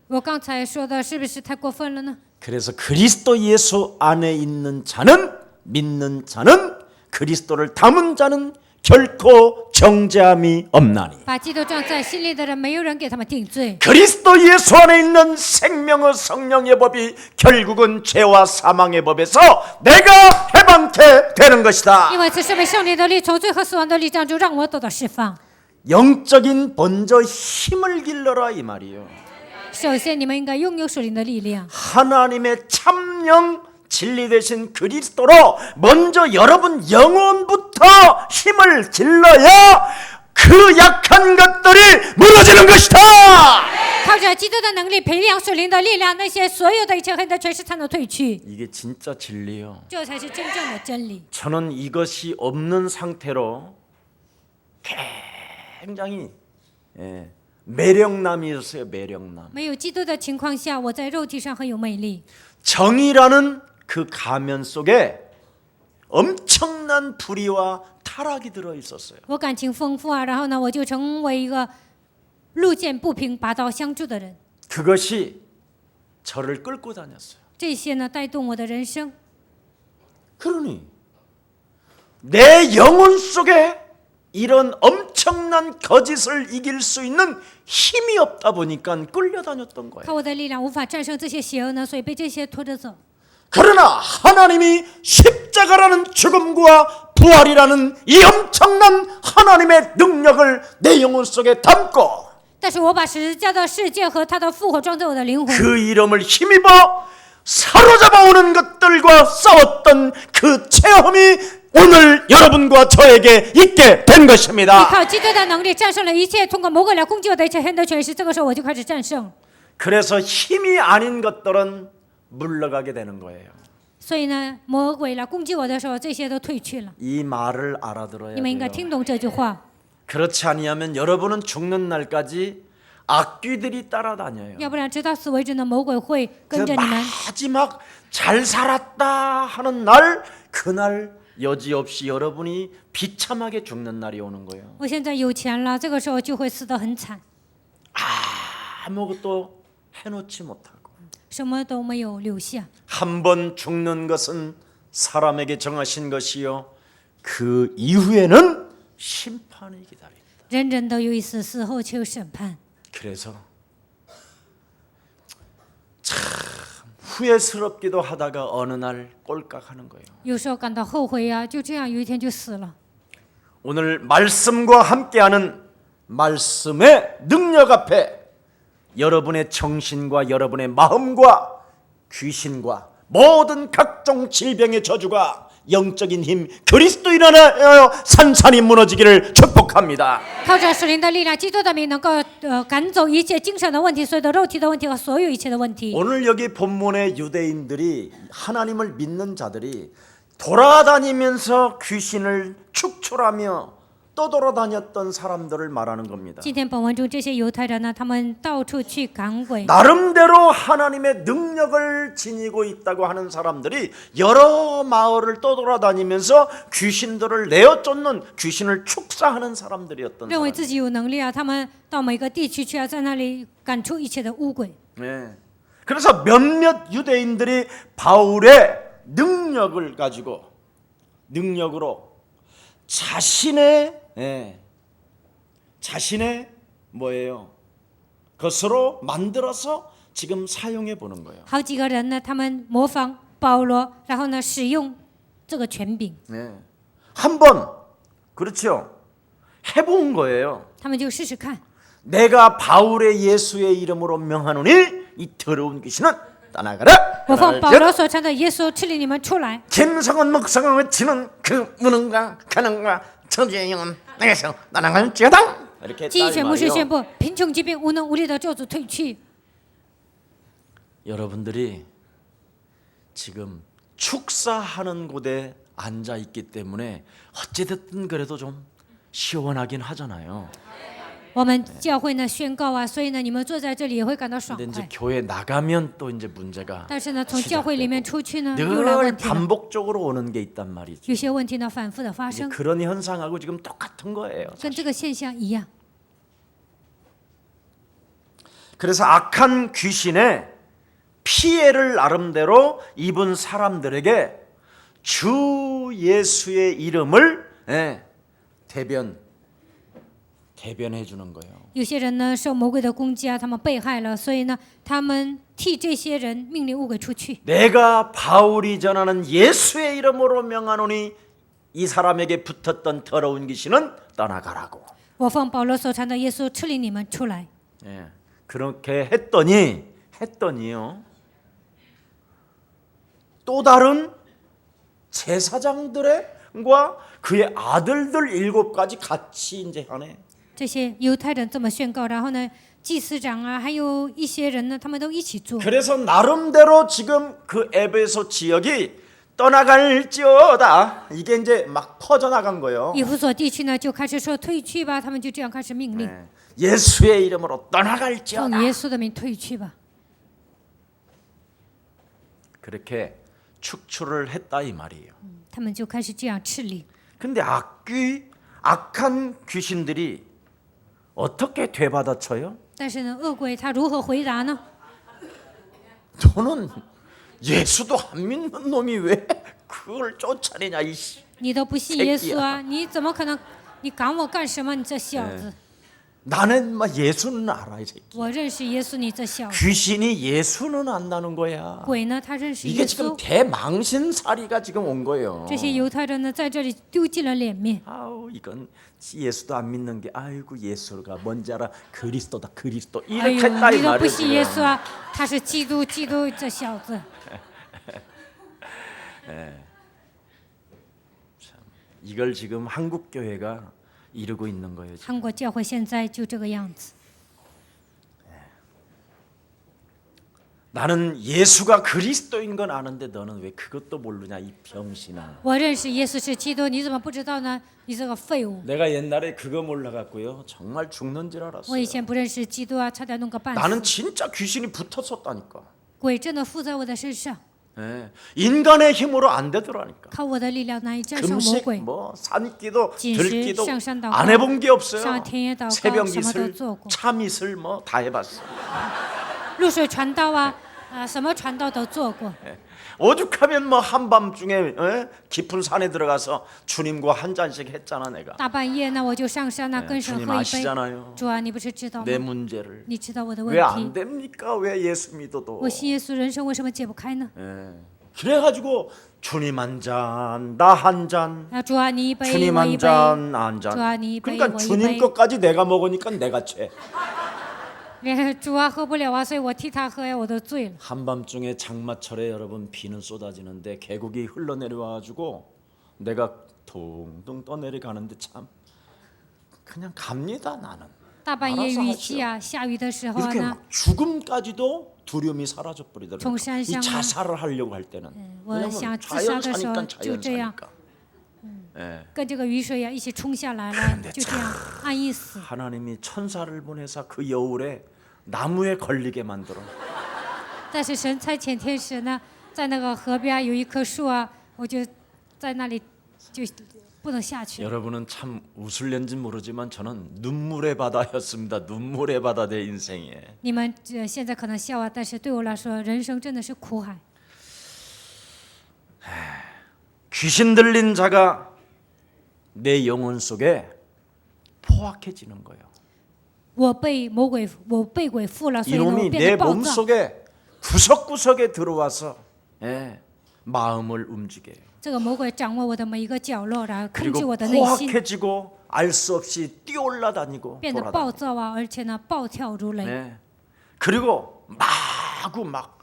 S2: 我刚才说的是不是太过分了呢？
S1: 그래서 그리스도 예수 안에 있는 자는 믿는 자는 그리스도를 담은 자는 결코 정죄함이 없나니.
S2: 把基督装在心里的人，没有人给他们定罪。
S1: 그리스도 예수 안에 있는 생명의 성령의 법이 결국은 죄와 사망의 법에서 내가 해방케 되는 것이다.
S2: 因为此是为圣灵的力，从罪和死亡的力量中让我得到释放。
S1: 영적인 먼저 힘을 길러라 이 말이에요.
S2: 首先，你们应该拥有属灵的力量。
S1: 하나님의 참령 진리 되신 그리스도로 먼저 여러분 영혼부터 힘을 길러야 그 약한 것들이 무너지는 것이다.
S2: 靠着基督的能力培养属灵的力量，那些所有的一切黑的权势才能退去。
S1: 이게 진짜 진리요.
S2: 这才是真正的真理。
S1: 저는 이것이 없는 상태로 굉장히 매력남이었어요. 매력남.
S2: 没有基督的情况下，我在肉体上很有魅力。
S1: 정의라는 그 가면 속에 엄청난 불의와 타락이 들어 있었어요.
S2: 我感情丰富啊，然后呢，我就成为一个路见不平拔刀相助的人。
S1: 그것이 저를 끌고 다녔어요.
S2: 这些呢，带动我的人生。
S1: 그러니 내 영혼 속에 이런 엄청난 거짓을 이길 수 있는 힘이 없다 보니까 끌려다녔던 거예요.
S2: 靠我的力量无法战胜这些邪恶呢，所以被这些拖着走。
S1: 그러나 하나님이 십자가라는 죽음과 부활이라는 이 엄청난 하나님의 능력을 내 영혼 속에 담고
S2: 但是我把十字架的事件和他的复活装在我的灵魂，
S1: 그 이름을 힘입어 사로잡아오는 것들과 싸웠던 그 체험이 오늘 여러분과 저에게 있게 된
S2: 依
S1: 것입니다.
S2: 靠基督的能力战胜了一切，通过魔鬼来攻击我的一切黑的权势。这个时候我就开始战胜。
S1: 그래서 힘이 아닌 것들은 물러가게 되는 거예요.
S2: 所以呢，魔鬼来攻击我的时候，这些都退去了。
S1: 이 말을 알아들어야
S2: 你们应该
S1: 돼요.
S2: 听懂这句话，
S1: 그렇지 아니하면 여러분은 죽는 날까지 악귀들이 따라다녀요.
S2: 要不然直到死为止呢，魔鬼会跟着
S1: 그
S2: 你们。
S1: 마지막 잘 살았다 하는 날 그날 여지없이 여러분이 비참하게 죽는 날이 오는 거예요.
S2: 我现在有钱了，这个时候就会死得很惨，
S1: 아무것도 해놓지 못하고
S2: 什么都没有留下。
S1: 한 번 죽는 것은 사람에게 정하신 것이요 그 이후에는 심판이 기다립니다.
S2: 人人都有一死，死后却有审判。
S1: 그래서 참 후회스럽기도 하다가 어느 날 꼴깍하는 거예요.
S2: 有时候感到后悔呀、就这样有一天就死了。
S1: 오늘 말씀과 함께하는 말씀의 능력 앞에 여러분의 정신과 여러분의 마음과 귀신과 모든 각종 질병의 저주가 영적인 힘 그리스도인하여 산산이 무너지기를 축복합니다.
S2: 靠着使灵的力量，基督的名能够赶走一切精神的问题，所有的肉体的问题和所有一切的问题。
S1: 오늘 여기 본문의 유대인들이 하나님을 믿는 자들이 돌아다니면서 귀신을 축출하며 떠돌아다녔던 사람들을 말하는 겁니다.
S2: 今天本文中这些犹太人呢，他们到处去赶鬼，
S1: 나름대로 하나님의 능력을 지니고 있다고 하는 사람들이 여러 마을을 떠돌아다니면서 귀신들을 내어쫓는 귀신을 축사하는 사람들이었던
S2: 认为
S1: 사람.
S2: 自己有能力啊，他们到每个地区去啊，在那里赶出一切的污鬼。
S1: 네. 그래서 몇몇 유대인들이 바울의 능력을 가지고 능력으로 자신의 뭐예요? 것으로 만들어서 지금 사용해 보는 거예요.
S2: 好几个人呢，他们模仿保罗，然后呢，使用这个权柄，
S1: 네. 한번 그렇죠. 해본 거예요.
S2: 他们就试试看。
S1: 내가 바울의 예수의 이름으로 명하노니 이 더러운 귀신은 떠나가라.
S2: 我奉保罗所传的耶稣赐令你们出来。
S1: 김성은 목성을 외치는 그 무능과 가능과 저주의 영은 내게서 떠나갈지어다. 이렇게
S2: 基
S1: 했다
S2: 全
S1: 이
S2: 牧师宣
S1: 말이에요.
S2: 布，贫穷疾病无能无力的咒诅退去。
S1: 여러분들이 지금 축사하는 곳에 앉아 있기 때문에 어찌됐든 그래도 좀 시원하긴 하잖아요.
S2: 我们教会呢宣告啊，所以呢，你们坐在这里也会感到爽
S1: 근데 이제
S2: 快。
S1: 교회 나가면 또 이제 문제가
S2: 但是呢，从教会里面出去呢，又来
S1: 늘
S2: 问题了。
S1: 반복적으로 오는 게 있단 말이죠.
S2: 有些问题呢，反复的发
S1: 이제
S2: 生，
S1: 그런 현상하고 지금 똑같은 거예요.
S2: 跟这个现象一样。
S1: 그래서 악한 귀신의 피해를 나름대로 입은 사람들에게 주 예수의 이름을 대변해 주는 거예요.
S2: 有些人呢受魔鬼的攻击啊，他们被害了，所以呢，他们替这些人命令污鬼出去。
S1: 내가 바울이 전하는 예수의 이름으로 명하노니 이 사람에게 붙었던 더러운 귀신은 떠나가라고.
S2: 我奉保罗所传的耶稣赐令你们出来。
S1: 예, 그렇게 했더니요. 또 다른 제사장들과 그의 아들들 7가지 같이 이제 하네.
S2: 这些犹太人这么宣告，然后呢，祭司长啊，还有一些人呢，他们都一起做。
S1: 그래서 나름대로 지금 그 에베소 지역이 떠나갈지어다. 이게 이제 막 퍼져나간 거예요.
S2: 以弗所地区呢就开始说退去吧，他们就这样开始命令，
S1: 네. 예수의 이름으로
S2: 奉
S1: 떠나갈지어다.
S2: 耶稣的名退去吧。
S1: 그렇게 축출을 했다 이 말이에요.
S2: 他们就开始这样治理。
S1: 근데 악한 귀신들이 어떻게 되받아쳐요?
S2: 但是呢，恶鬼他如何回答呢？
S1: 너는 예수도 안 믿는 놈이 왜 그걸 쫓아내냐 이씨.
S2: 你都不信耶稣啊，你怎么可能？你赶我干什么？你这小子！
S1: 나는 막 예수는 알아 이 새끼.
S2: 我认识耶稣，你这小子！
S1: 귀신이 예수는 안다는 거야.
S2: 鬼呢，他认识
S1: 이게
S2: 耶
S1: 지금
S2: 稣。
S1: 대망신살이가 지금 온 거예요.
S2: 这些犹太人呢，在这里丢尽了脸面。
S1: 아우 이건 예수도 안 믿는 게 아이고 예수가 뭔지 알아 그리스도다 그리스도
S2: 哎
S1: 이렇게
S2: 呦，
S1: 했다
S2: 你
S1: 이
S2: 都不
S1: 말이야
S2: 信耶
S1: 지금.
S2: 稣啊？他是基督，基督这小子！
S1: 이걸 지금 한국 교회가 이루고 있는 거예요. 지금.
S2: 韩国教会现在就这个样子。
S1: 나는 예수가 그리스도인 건 아는데 너는 왜 그것도 모르냐 이 병신아.
S2: 我认识耶稣是基督，你怎么不知道呢？你这个废物！
S1: 내가 옛날에 그거 몰라갖고요 정말 죽는 줄
S2: 我
S1: 알았어요.
S2: 以前不认识基督啊，差点弄个半
S1: 나는
S2: 死。
S1: 진짜 귀신이 붙었었다니까.
S2: 鬼真的附在我的身上，
S1: 예. 인간의 힘으로 안 되더라니까.
S2: 靠我的力量难以战胜魔
S1: 금식
S2: 鬼。
S1: 뭐 산기도
S2: 진실,
S1: 들기도
S2: 상산祷告,
S1: 안 해본 게 없어요.
S2: 상태祷告,
S1: 새벽
S2: 什么都
S1: 미술,
S2: 做过。
S1: 차 미술 뭐 다 해봤어.
S2: 入水传道啊，什么传道都做过。
S1: 오죽하면 뭐 한밤중에 깊은 산에 들어가서 주님과 한 잔씩 했잖아 내가.
S2: 大半夜呢，我就上山呢，跟神
S1: 주님
S2: 喝一杯。
S1: 아시잖아요.
S2: 主啊，你不是知道
S1: 내
S2: 吗？
S1: 문제를
S2: 你知道我的问
S1: 왜 안
S2: 题。
S1: 됩니까? 왜 예수 믿어도?
S2: 我信耶稣，人生为什么解不开呢？
S1: 예. 그래가지고 주님 한 잔, 나 한 잔,
S2: 主啊，你一杯，
S1: 주님
S2: 我一
S1: 한
S2: 杯。
S1: 잔, 나 한 잔.
S2: 주아, 니 이杯,
S1: 그러니까
S2: 뭐
S1: 주님
S2: 이杯.
S1: 것까지 내가 먹으니까 내가 죄.
S2: 主啊，喝不了啊，所以我替他喝呀，我都醉了。
S1: 한밤중에 장마철에 여러분 비는 쏟아지는데 계곡이 흘러내려와가지고 내가 둥둥 떠내려가는데 참 그냥 갑니다 나는.
S2: 大半夜
S1: 알아서
S2: 雨
S1: 하죠.
S2: 季啊，下雨的时候
S1: 이렇게
S2: 呢，
S1: 막 죽음까지도 두려움이 사라져 버리더라고요.
S2: 정산상
S1: 이 자살을 하려고 할 때는
S2: 我
S1: 왜냐면
S2: 想自杀的时候
S1: 자연사니까
S2: 就这样，
S1: 자연사니까. 예.
S2: 跟这个雨水呀一起冲下来了，就这样安逸死。
S1: 하나님이 천사를 보내사 그 여울에 나무에 걸리게 만들어.
S2: 但是神差遣天使呢，在那个河边有一棵树啊，我就在那里就不能下去。
S1: 여러분은 참 웃을는지 모르지만 저는 눈물의 바다였습니다. 눈물의 바다 내 인생에.
S2: 你们现在可能笑啊，但是对我来说，人生真的是苦海。
S1: 귀신 들린 자가 내 영혼 속에 포악해지는 거예요.
S2: 我被鬼附了，所以呢，我
S1: 이놈이
S2: 变
S1: 내
S2: 得暴
S1: 몸
S2: 躁。
S1: 속에 구석구석에 들어와서 마음을 움직여요.
S2: 这个魔鬼掌握我的每一个角落，然后控制
S1: 그리고
S2: 我的内心，
S1: 포악해지고 알 수 없이 뛰어올라다니고
S2: 变得暴躁啊，而且呢，暴跳如雷。
S1: 그리고 마구 막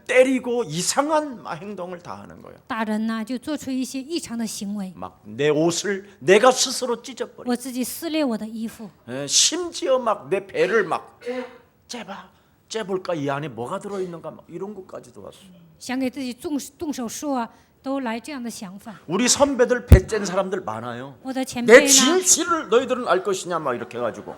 S1: 때리고 이상한 막 행동을 다 하는 거예요.
S2: 打人呢，就做出一些异常的行为。
S1: 막 내 옷을 내가 스스로 찢어버려.
S2: 我自己撕裂我的衣服，
S1: 심지어 막 내 배를 막 째볼까 이 안에 뭐가 들어있는가 막 이런 것까지도 왔어.
S2: 想给自己动手术啊，都来这样的想法。
S1: 우리 선배들 배 짠 사람들 많아요.
S2: 我的前
S1: 내
S2: 辈呢，
S1: 진실을 너희들은 알 것이냐 막 이렇게 해가지고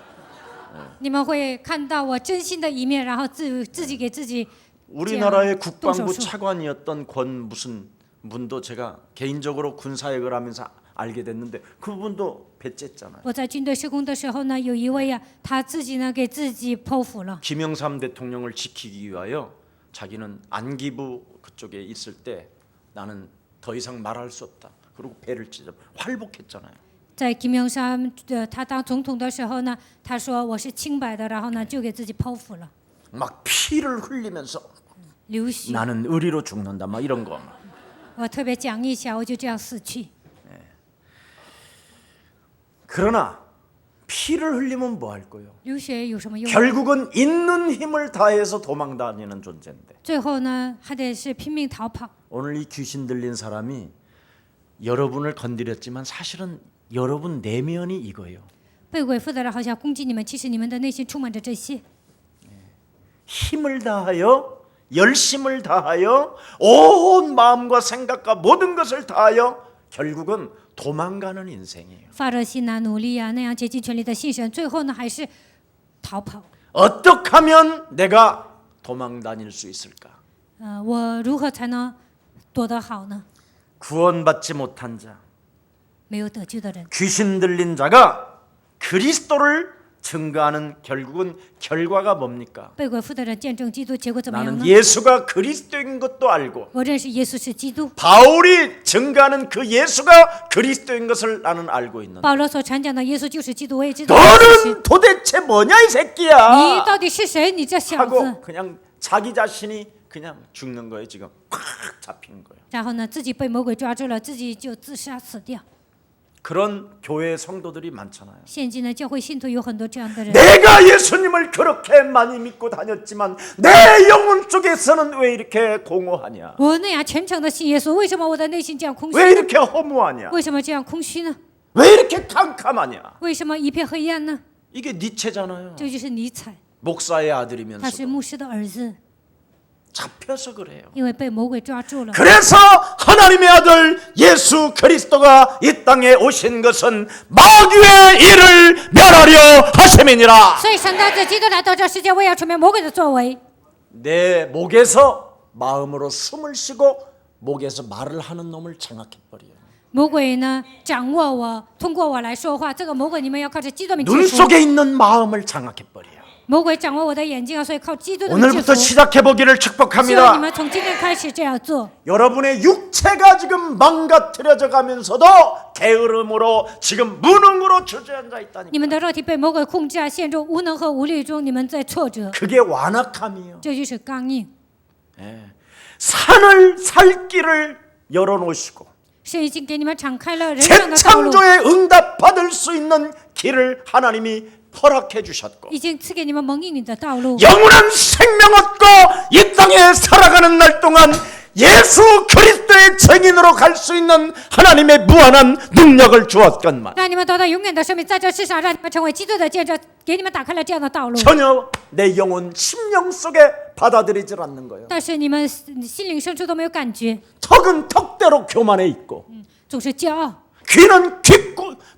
S2: 你们会看到我真心的一面，然后自己给自己
S1: 우리나라의
S2: 동
S1: 국방부
S2: 手术。
S1: 차관이었던 권 무슨 분도 제가 개인적으로 군사역을 하면서 알게 됐는데 그분도 배 쨌잖아요.
S2: 我在军队施工的时候呢，有一位啊，他自己呢给自己剖腹了。
S1: 김영삼 대통령을 지키기 위하여 자기는 안기부 그쪽에 있을 때 나는 더 이상 말할 수 없다. 그리고 배를 찢어 활복했잖아요.
S2: 在金明山，他当总统的时候呢，他说我是清白的，然后呢就给自己剖腹了，
S1: 막 피를 흘리면서
S2: 流血。
S1: 나는 의리로 죽는다. 막 이런 거.
S2: 我特别讲一下，我就这样死去。
S1: 그러나 피를 흘리면 뭐 할 거예요?
S2: 流血有什么用？
S1: 결국은 있는 힘을 다해서 도망다니는 존재인데
S2: 最后呢，还得是拼命逃跑。
S1: 오늘 이 귀신 들린 사람이 여러분을 건드렸지만 사실은 여러분 내면이 이거예요.
S2: 被鬼附的人好像攻击你们，其实你们的内心充满着这些。
S1: 힘을 다하여 열심을 다하여 온 마음과 생각과 모든 것을 다하여 결국은 도망가는 인생이에요.
S2: 发热心呐，努力啊，那样竭尽全力的信神，最后呢还是逃跑。
S1: 어떻게 하면 내가 도망 다닐 수 있을까?
S2: 我如何才能躲得好呢？
S1: 구원받지 못한 자,
S2: 没有得救的人。
S1: 귀신 들린 자가 그리스도를 증거하는 결과가 뭡니까?
S2: 被鬼附的人见证基督，结果怎么样
S1: 나는
S2: 呢？
S1: 예수가 그리스도인 것도 알고
S2: 我认识耶稣是基督，
S1: 바울이 증거하는 그 예수가 그리스도인 것을 나는 알고 있는데
S2: 保罗所传讲的耶稣就是基督，我也知道他是谁。
S1: 너는 도대체 뭐냐 이
S2: 你
S1: 새끼야
S2: 到底是谁？你这小子！
S1: 하고 그냥 자기 자신이 그냥 죽는 거예요. 지금 꽉 잡힌 거예요.
S2: 然后呢，自己被魔鬼抓住了，自己就自杀死掉。
S1: 그런 교회 성도들이 많잖아요.
S2: 现今呢，教会信徒有很多这样的人。
S1: 내가 예수님을 그렇게 많이 믿고 다녔지만 내 영혼 쪽에서는 왜 이렇게 공허하냐?
S2: 我那样虔诚的信耶稣，为什么我的内心这样空虚
S1: 왜
S2: 呢？
S1: 이렇게 허무하냐?
S2: 为什么这样空虚呢？
S1: 왜 이렇게 캄캄하냐?
S2: 为什么一片黑暗呢？
S1: 이게 니체잖아요.
S2: 这就是尼采，
S1: 목사의
S2: 他
S1: 아들이면서
S2: 是牧师的儿子，
S1: 잡혀서 그래요.
S2: 因为被魔鬼抓住了。
S1: 그래서 하나님의 아들 예수 그리스도가 이 땅에 오신 것은 마귀의 일을 멸하려 하심이니라.
S2: 所以神的子基督来到这世界，为要除灭魔鬼的作为。
S1: 내 목에서 마음으로 숨을 쉬고 목에서 말을 하는 놈을 장악해 버려요.
S2: 魔鬼呢，掌握我，通过我来说话。这个魔鬼，你们要靠着基督的名
S1: 눈
S2: 制服。
S1: 속에 있는 마음을 장악해 버려요.
S2: 魔鬼掌握我的眼睛啊，所以靠基督的名制
S1: 오늘부터
S2: 服。
S1: 시작해 보기를
S2: 希望你
S1: 축복합니다.
S2: 们从今天开始这样做。
S1: 여러분의 육체가 지금 망가뜨려져 가면서도 게으름으로 지금 무능으로 주저앉아 있다니.
S2: 你们的肉体被魔鬼控制啊，陷入无能和无力中，你们在挫折，
S1: 그게 완악함이요.
S2: 这就是刚硬。
S1: 산을 살 길을 열어놓으시고
S2: 神已经给你们敞开了人生的道路，
S1: 재창조에 응답받을 수 있는 길을 하나님이 허락해 주셨고
S2: 已经赐给你们蒙应你的道路。
S1: 영원한 생명 얻고 이 땅에 살아가는 날 동안 예수 그리스도의 증인으로 갈 수 있는 하나님의 무한한 능력을 주었건만
S2: 让你们得到永远的生命，在这世上让你们成为基督的见证，给你们打开了这样的道路。
S1: 전혀 내 영혼 심령 속에 받아들이질 않는 거예요.
S2: 但是你们心灵深处都没有感觉，
S1: 턱은 턱대로 교만해 있고
S2: 总是骄傲。
S1: 귀는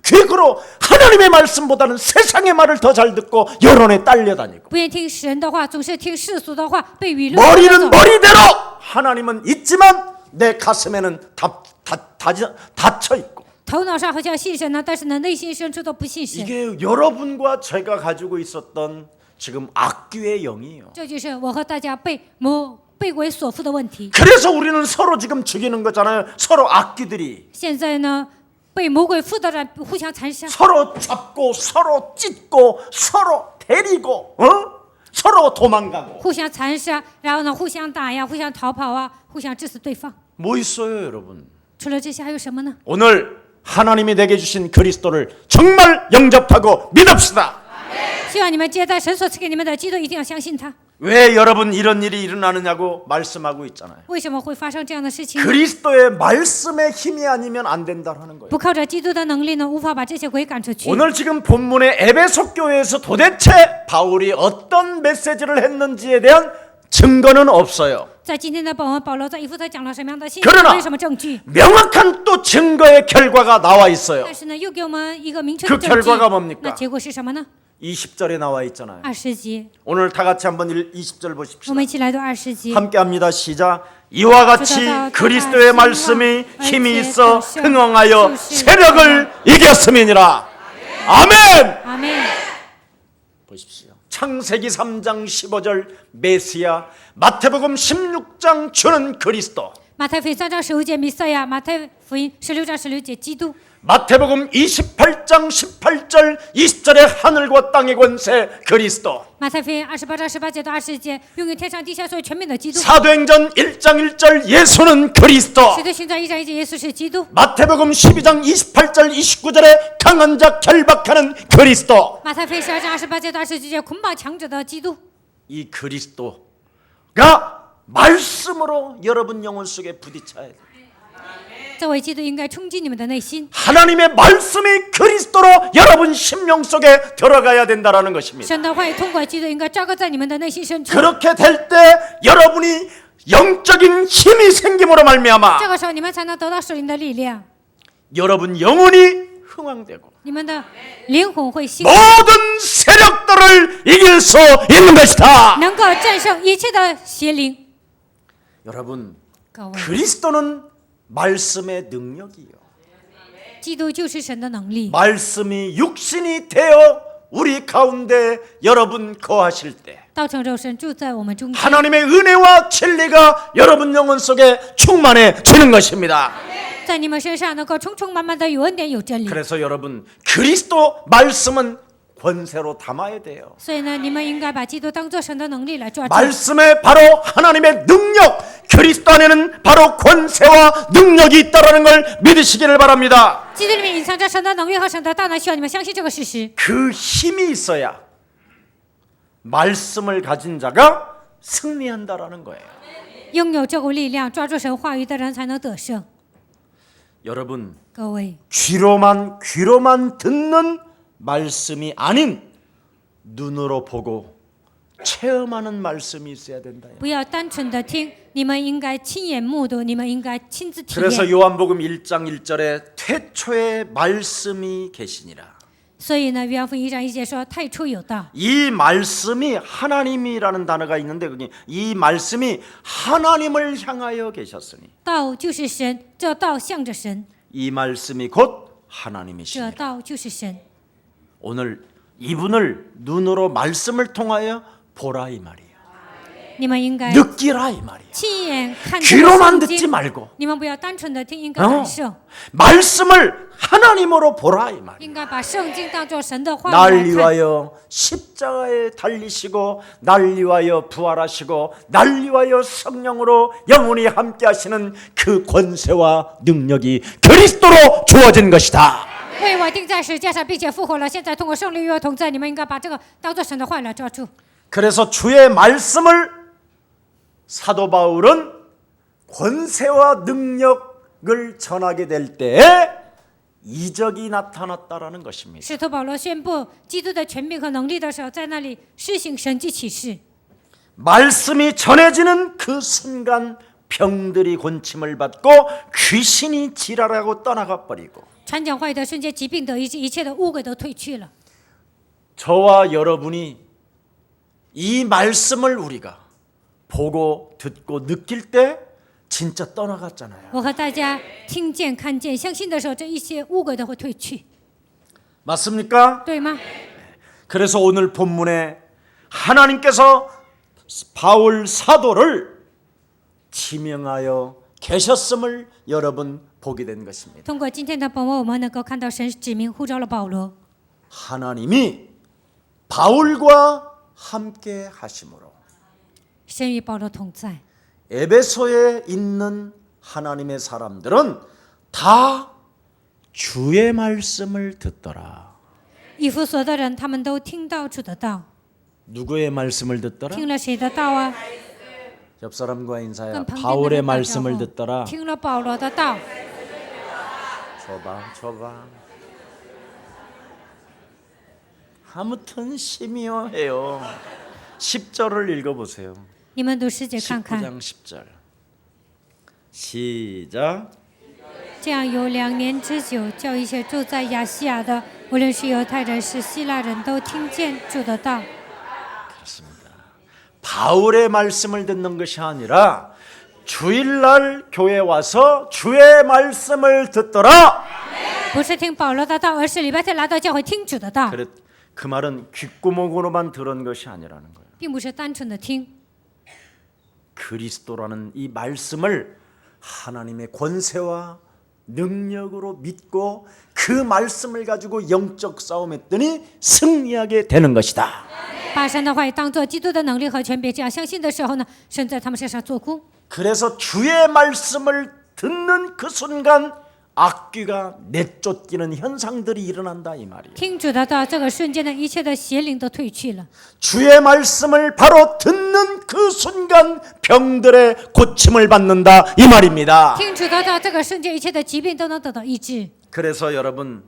S1: 귀구로 하나님의 말씀보다는 세상의 말을 더 잘 듣고 여론에 딸려다니고
S2: 不愿听神的话，总是听世俗的话，被舆论
S1: 머리는 머리대로 하나님은 있지만 내 가슴에는 닫혀 있고
S2: 头脑上好像信神呢，但是呢，内心深处都不信神。
S1: 이게 여러분과 제가 가지고 있었던 지금 악귀의 영이에요.
S2: 这就是我和大家被鬼所缚的问题。
S1: 그래서 우리는 서로 지금 죽이는 거잖아요. 서로 악귀들이
S2: 现在呢，被魔鬼附的人互相残杀，
S1: 서로 잡고 서로 찢고 서로 데리고 서로 도망가고
S2: 互相残杀，然后呢，互相打呀，互相逃跑啊，互相致死对方。
S1: 뭐 있어요, 여러분?
S2: 除了这些还有什么呢？
S1: 오늘 하나님이 내게 주신 그리스도를 정말 영접하고 믿읍시다.
S2: 希望你们接待神所赐给你们的基督，一定要相信他。
S1: 왜 여러분 이런 일이 일어나느냐고 말씀하고 있잖아요.
S2: 为什么会发生这样的事情？
S1: 그리스도의 말씀의 힘이 아니면 안 된다는 거예요.
S2: 不靠着基督的能力呢，无法把这些鬼赶出去。
S1: 오늘 지금 본문의 에베소 교회에서 도대체 바울이 어떤 메시지를 했는지에 대한 증거는 없어요.
S2: 在今天的本文，保罗在以弗所讲了什么样的信息？
S1: 그러나
S2: 没有什么证据，
S1: 명확한 또 증거의 결과가 나와 있어요.
S2: 但是呢，又给我们一个明确
S1: 그
S2: 的证据
S1: 결과가 뭡니까?
S2: 那结果是什么呢？
S1: 20절에 나와 있잖아요.
S2: 20节，
S1: 오늘 다 같이 한번 20절
S2: 我
S1: 보십시다.
S2: 们一起来读20节。
S1: 함께합니다. 시작. 이와 같이 그리스도의 말씀이 힘이 있어 흥왕하여 세력을 이겼음이니라. 아멘.
S2: 阿门。
S1: 보십시오. 창세기 3장 15절 메시아, 마태복음 16장 주는 그리스도,
S2: 马太福音3章15节弥赛亚，马太福音16章16节基督，
S1: 마태복음 28장 18절 20절의 하늘과 땅의 권세 그리스도,
S2: 马太福音28章18节到20节，拥有天上地下所有全名的基督。
S1: 사도행전 1장 1절 예수는 그리스도,
S2: 使徒行传1章1节，耶稣是基督。
S1: 마태복음 12장 28절 29절에 강한 자 결박하는 그리스도.
S2: 马太福音12章28节到29节，捆绑强者的基督。
S1: 이 그리스도가 말씀으로 여러분 영혼 속에 부딪혀야 돼요.
S2: 这位基督应该冲击你们的内心，
S1: 하나님의 말씀이 그리스도로 여러분 심령 속에 들어가야 된다는 것입니다.
S2: 神的话语通过基督应该扎根在你们的内心深处。
S1: 그렇게 될 때 여러분이 영적인 힘이 생김으로 말미암아
S2: 这个时候，你们才能得到属灵的力量，
S1: 여러분 영혼이 흥왕되고
S2: 你们的灵魂会兴奋，
S1: 모든 세력들을 이길 수 있는 것이다.
S2: 能够战胜一切的邪灵。
S1: 여러분
S2: 各位，
S1: 그리스도는 말씀의 능력이요.
S2: 基督就是神的能力。
S1: 말씀이 육신이 되어 우리 가운데 여러분 거하실 때
S2: 道成肉身住在我们中间，
S1: 하나님의 은혜와 진리가 여러분 영혼 속에 충만해지는 것입니다.
S2: 在你们身上能够充充满满的有恩典有真理。
S1: 그래서 여러분 그리스도 말씀은 권세로 담아야 돼요.
S2: 所以呢，你们应该把基督当作神的能力来抓住。
S1: 말씀에 바로 하나님의 능력, 그리스도 안에는 바로 권세와 능력이 있다는 걸 믿으시기를 바랍니다.
S2: 基督里面隐藏着神的能力和神的大能，需要你们相信这个事实。
S1: 그 힘이 있어야 말씀을 가진 자가 승리한다라는 거예요.
S2: 拥有这股力量，抓住神话语的人才能得胜。
S1: 여러분
S2: 各位，
S1: 귀로만 듣는 말씀이 아닌 눈으로 보고 체험하는 말씀이 있어야 된다.
S2: 不要单纯的听，你们应该亲眼目睹，你们应该亲自体
S1: 그래서
S2: 验。
S1: 요한복음 1장 1절에 태초에 말씀이 계시니라.
S2: 所以呢，约翰福音1章1节说：“太初有道。”
S1: 이 말씀이 하나님이라는 단어가 있는데 그게 이 말씀이 하나님을 향하여 계셨으니
S2: 道就是神，这道向着神，
S1: 이 말씀이 곧
S2: 这
S1: 하나님이시니
S2: 道就是神。
S1: 오늘 이분을 눈으로 말씀을 통하여 보라 이 말이에요.
S2: 你们应该
S1: 느끼라 이 말이에요.
S2: 亲眼看这个
S1: 귀로만
S2: 圣
S1: 듣지
S2: 经，
S1: 말고
S2: 你们不要单纯的听，应该感受，
S1: 말씀을 하나님으로 보라 이 말이에요.
S2: 应该把圣经当作神的话语来
S1: 날
S2: 看。
S1: 위하여 십자가에 달리시고 날 위하여 부활하시고 날 위하여 성령으로 영원히 함께 하시는 그 권세와 능력이 그리스도로 주어진 것이다.
S2: 为我钉在十架上，并且复活了。现在通过圣灵与我同在，你们应该把这个当作神的话语来抓住。
S1: 그래서 주의 말씀을 사도 바울은 권세와 능력을 전하게 될 때에 이적이 나타났다라는 것입니다.
S2: 使徒保罗宣布基督的权柄和能力的时候，在那里施行神迹启示。
S1: 말씀이 전해지는 그 순간 병들이 곤침을 받고 귀신이 지랄하고 떠나가 버리고
S2: 传讲话语的瞬间，疾病得医治，一切的污鬼都退去了。
S1: 저와 여러분이 이 말씀을 우리가 보고 듣고 느낄 때 진짜 떠나갔잖아요.
S2: 我和大家听见、看见、相信的时候，这一些污鬼都会退去，
S1: 맞습니까?
S2: 对吗？
S1: 그래서 오늘 본문에 하나님께서 바울 사도를 지명하여 계셨음을 여러분 보게 된 것입니다.
S2: 通过今天的本文，我们能够看到神指明呼召了保罗，
S1: 하나님이 바울과 함께 하심으로
S2: 神与保罗同在。
S1: 에베소에 있는 하나님의 사람들은 다 주의 말씀을 듣더라.
S2: 以弗所的人，他们都听到主的道，
S1: 누구의 말씀을 듣더라?
S2: 听了谁的道啊？
S1: 옆 사람과 인사야.
S2: 跟旁边的
S1: 바울의
S2: 人打招
S1: 말씀을
S2: 呼
S1: 듣더라.
S2: 听了保罗的道。
S1: 줘봐. 아무튼 심오해요. 10절을 읽어보세요.
S2: 你们读10节看看，
S1: 19장 10절. 시작.
S2: 这样有2年之久，叫一切住在亚细亚的，无论是犹太人是希腊人都听见主的道。
S1: 그렇습니다. 바울의 말씀을 듣는 것이 아니라 주일날 교회 와서 주의 말씀을 듣더라.
S2: 不是听保罗的道，而是礼拜天来到教会听主的道，
S1: 그래, 그 말은 귓구멍으로만 들은 것이 아니라는 거예요.
S2: 并不是单纯的听。
S1: 그리스도라는 이 말씀을 하나님의 권세와 능력으로 믿고 그 말씀을 가지고 영적 싸움했더니 승리하게 되는 것이다.
S2: 把神的话语当作基督的能力和权柄，这样相信的时候呢，神在他们身上做工。
S1: 그래서 주의 말씀을 듣는 그 순간 악귀가 내쫓기는 현상들이 일어난다 이 말이에요.
S2: 听主的道，这个瞬间呢，一切的邪灵都退去了。
S1: 주의 말씀을 바로 듣는 그 순간 병들의 고침을 받는다 이 말입니다.
S2: 听主的道，这个瞬间一切的疾病都能得到医治。
S1: 그래서 여러분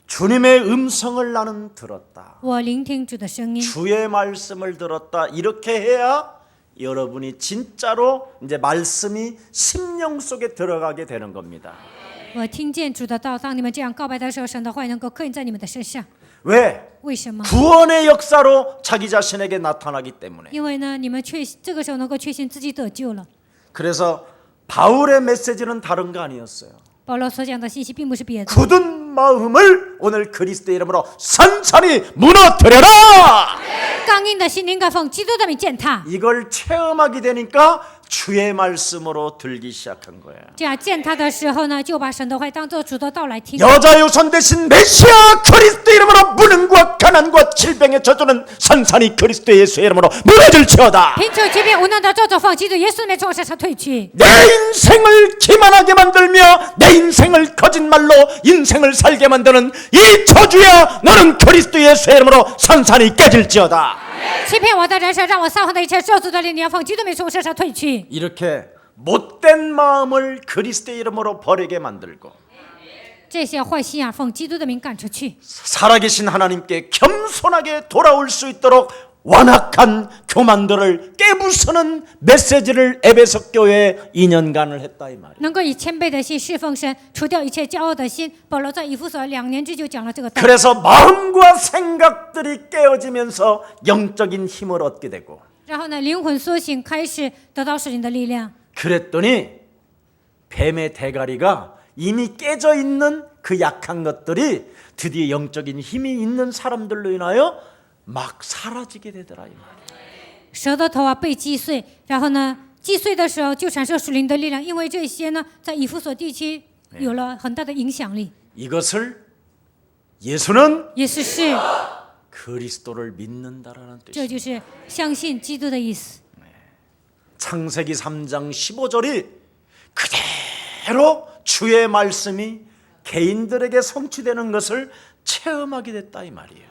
S1: 주님의 음성을 나는 들었다.
S2: 我聆听主的声音，
S1: 주의 말씀을 들었다. 이렇게 해야 여러분이 진짜로 이제 말씀이 심령 속에 들어가게 되는 겁니다.
S2: 我听见主的道。当你们这样告白的时候，神的话语能够刻印在你们的身上。
S1: 왜?
S2: 为什么？
S1: 구원의 역사로 자기 자신에게 나타나기 때문에.
S2: 因为呢，你们这个时候能够确信自己得救了。
S1: 그래서 바울의 메시지는 다른 거 아니었어요.
S2: 保罗所讲的信息并不是别的。
S1: 굳은 마음을 오늘 그리스도의 이름으로 산산히 무너뜨려라.
S2: 刚硬的心灵该奉基督的名践踏。
S1: 이걸 체험하게 되니까 주의 말씀으로 들기 시작한 거예요.
S2: 这样践踏的时候呢，就把神的话当作主的道来听。
S1: 여자 요선 대신 메시아 그리스도 이름으로 무능과 가난과 질병의 저주는 산산히 그리스도 예수의 이름으로 무너질지어다.
S2: 贫穷疾病无能的咒诅奉基督耶稣的名从我身上退去。
S1: 내 인생을 기만하게 만들며 내 인생을 거짓말로 인생을 살게 만드는 이 저주야 너는 그리스도 예수의 이름으로 산산히 깨질지어다.
S2: 欺骗我的人生，让我撒谎的一切咒诅的力量奉基督名从我身上退去。
S1: 이렇게 못된 마음을 그리스도의 이름으로 버리게 만들고
S2: 这些坏心眼奉基督的名赶出去，
S1: 살아계신 하나님께 겸손하게 돌아올 수 있도록 완악한 교만들을 깨부수는 메시지를 에베소 교회에 2년간을 했다 이 말이에요.
S2: 能够以谦卑的心侍奉神，除掉一切骄傲的心。保罗在以弗所2年之久讲了这个道。
S1: 그래서 마음과 생각들이 깨어지면서 영적인 힘을 얻게 되고
S2: 然后呢，灵魂苏醒，开始得到属灵的力量。
S1: 그랬더니 뱀의 대가리가 이미 깨져 있는 그 약한 것들이 드디어 영적인 힘이 있는 사람들로 인하여 막 사라지게 되더라 이 말이에요.
S2: 蛇的头啊被击碎，然后呢，击碎的时候就产生属灵的力量，因为这些呢，在以弗所地区有了很大的影响力。
S1: 이것을 예수는
S2: 意思是，
S1: 그리스도를 믿는다라는
S2: 这
S1: 뜻이에요.
S2: 就是相信基督的意思。
S1: 창세기 3장 15절이 그대로 주의 말씀이 개인들에게 성취되는 것을 체험하게 됐다 이 말이에요.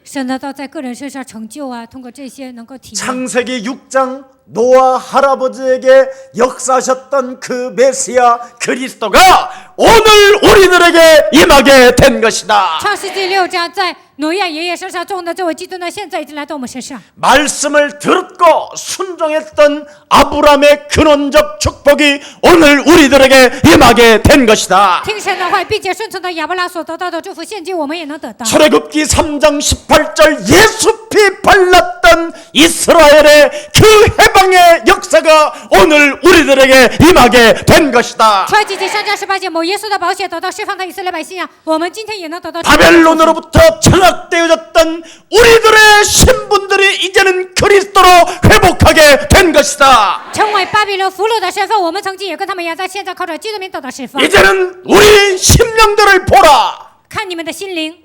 S2: 神的道在个人身上成就啊，通过这些能够体验。
S1: 창세기 6장 노아 할아버지에게 역사하셨던 그 메시아 그리스도가 오늘 우리들에게 임하게 된 것이다.
S2: 创世纪6章在挪亚爷爷身上种的这位基督呢，现在已经来到我们身上。
S1: 말씀을 듣고 순종했던 아브라함의 근원적 축복이 오늘 우리들에게 임하게 된 것이다.
S2: 听神的话，并且顺从的亚伯拉所得到的祝福，现今我们也能得到。
S1: 출애굽기 3장 18절 예수 피 발랐던 이스라엘의 그 해방의 역사가 오늘 우리들에게 임하게 된 것이다.
S2: 出埃及记3章18节，某耶稣的宝血得到释放的以色列百姓啊，我们今天也能得到。
S1: 바벨론으로부터 장악되어졌던 우리들의 신분들이 이제는 그리스도로 회복하게 된 것이다.
S2: 成为巴比伦俘虏的身份，我们曾经也跟他们一样，在现在靠着基督名得到释放。
S1: 이제는 우리 심령들을 보라.
S2: 看你们的心灵，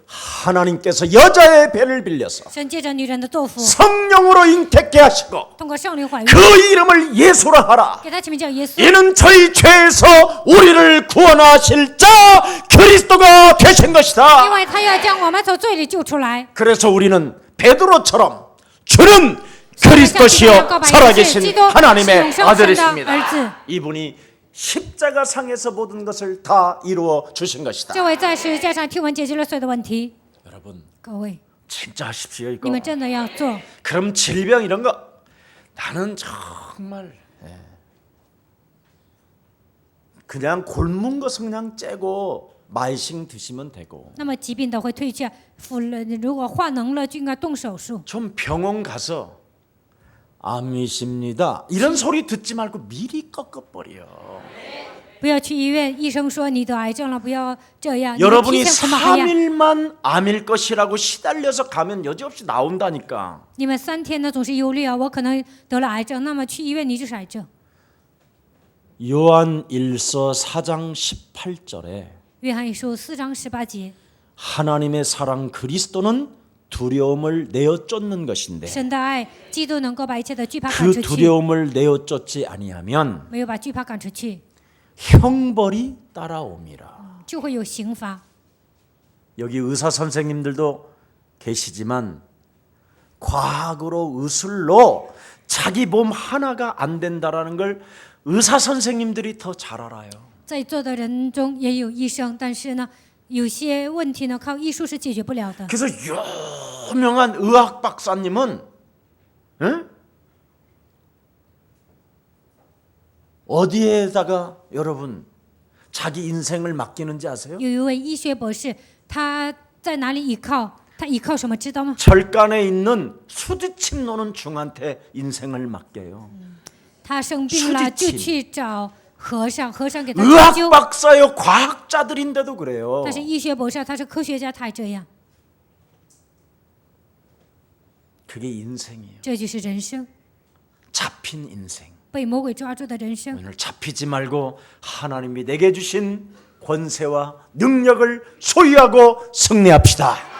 S1: 하나님께서 여자의 배를 빌려서
S2: 神借着女人的豆腐，
S1: 성령으로 잉태케 하시고
S2: 通过圣灵怀孕，
S1: 그 이름을 예수라 하라.
S2: 给他起名叫耶稣。
S1: 이는 저희 죄에서 우리를 구원하실 자 그리스도가 되신
S2: 因
S1: 것이다.
S2: 为他要将我们从罪里救出来。
S1: 그래서 우리는 베드로처럼 주는 그리스도시요 살아계신 하나님의 아들이십니다. 이분이 십자가 상에서 모든 것을 다 이루어 주신 것이다.
S2: 这位在十字架上替我们解决了所有的问题。
S1: 여러분
S2: 各位，
S1: 진짜 하십시오
S2: 你
S1: 이거.
S2: 们真的要做。
S1: 그럼 질병 이런 거 나는 정말 그냥 곪은 것은 그냥 째고 마이싱 드시면 되고
S2: 那么疾病都会退却，如果化脓了就应该动手术。
S1: 좀 병원 가서 암이십니다 이런 소리 듣지 말고 미리 꺾어버려.
S2: 不要去医院，医生说你得癌症了，不要这样。你要提
S1: 여러분이
S2: 前除麻药。
S1: 3일만 암일 것이라고 시달려서 가면 여지없이 나온다니까.
S2: 你们3天呢总是忧虑啊，我可能得了癌症，那么去医院你就是癌症。
S1: 요한일서 4장 18절에
S2: 约翰一书4章18节，
S1: 하나님의 사랑 그리스도는 두려움을 내어 쫓는 것인데
S2: 神的爱，基督能够把一切的惧怕赶
S1: 그
S2: 出去，
S1: 두려움을 내어 쫓지 아니하면
S2: 没有把惧怕赶出去，
S1: 형벌이 따라옵니다.
S2: 就会有刑罚。
S1: 여기 의사 선생님들도 계시지만 과학으로 의술로 자기 몸 하나가 안 된다라는 걸 의사 선생님들이 더 잘 알아요.
S2: 在座的人中也有医生，但是呢，有些问题呢靠医术是解决不了的。
S1: 그래서 유명한 의학 박사님은 응? 어디에다가 여러분 자기 인생을 맡기는지 아세요?
S2: 有一位医学博士，他在哪里依靠？他依靠什么？知道吗？
S1: 절간에 있는 수지침 노는 중한테 인생을 맡겨요.
S2: 他生病了，
S1: 수지침
S2: 就去找和尚给他
S1: 의학
S2: 针灸，
S1: 박사요, 과학자들인데도 그래요.
S2: 但是医学博士他是科学家，他还这样，
S1: 그게 인생이에요.
S2: 这就是人生，
S1: 잡힌 인생.
S2: 被魔鬼抓住的人生。
S1: 오늘 잡히지 말고 하나님이 내게 주신 권세와 능력을 소유하고 승리합시다.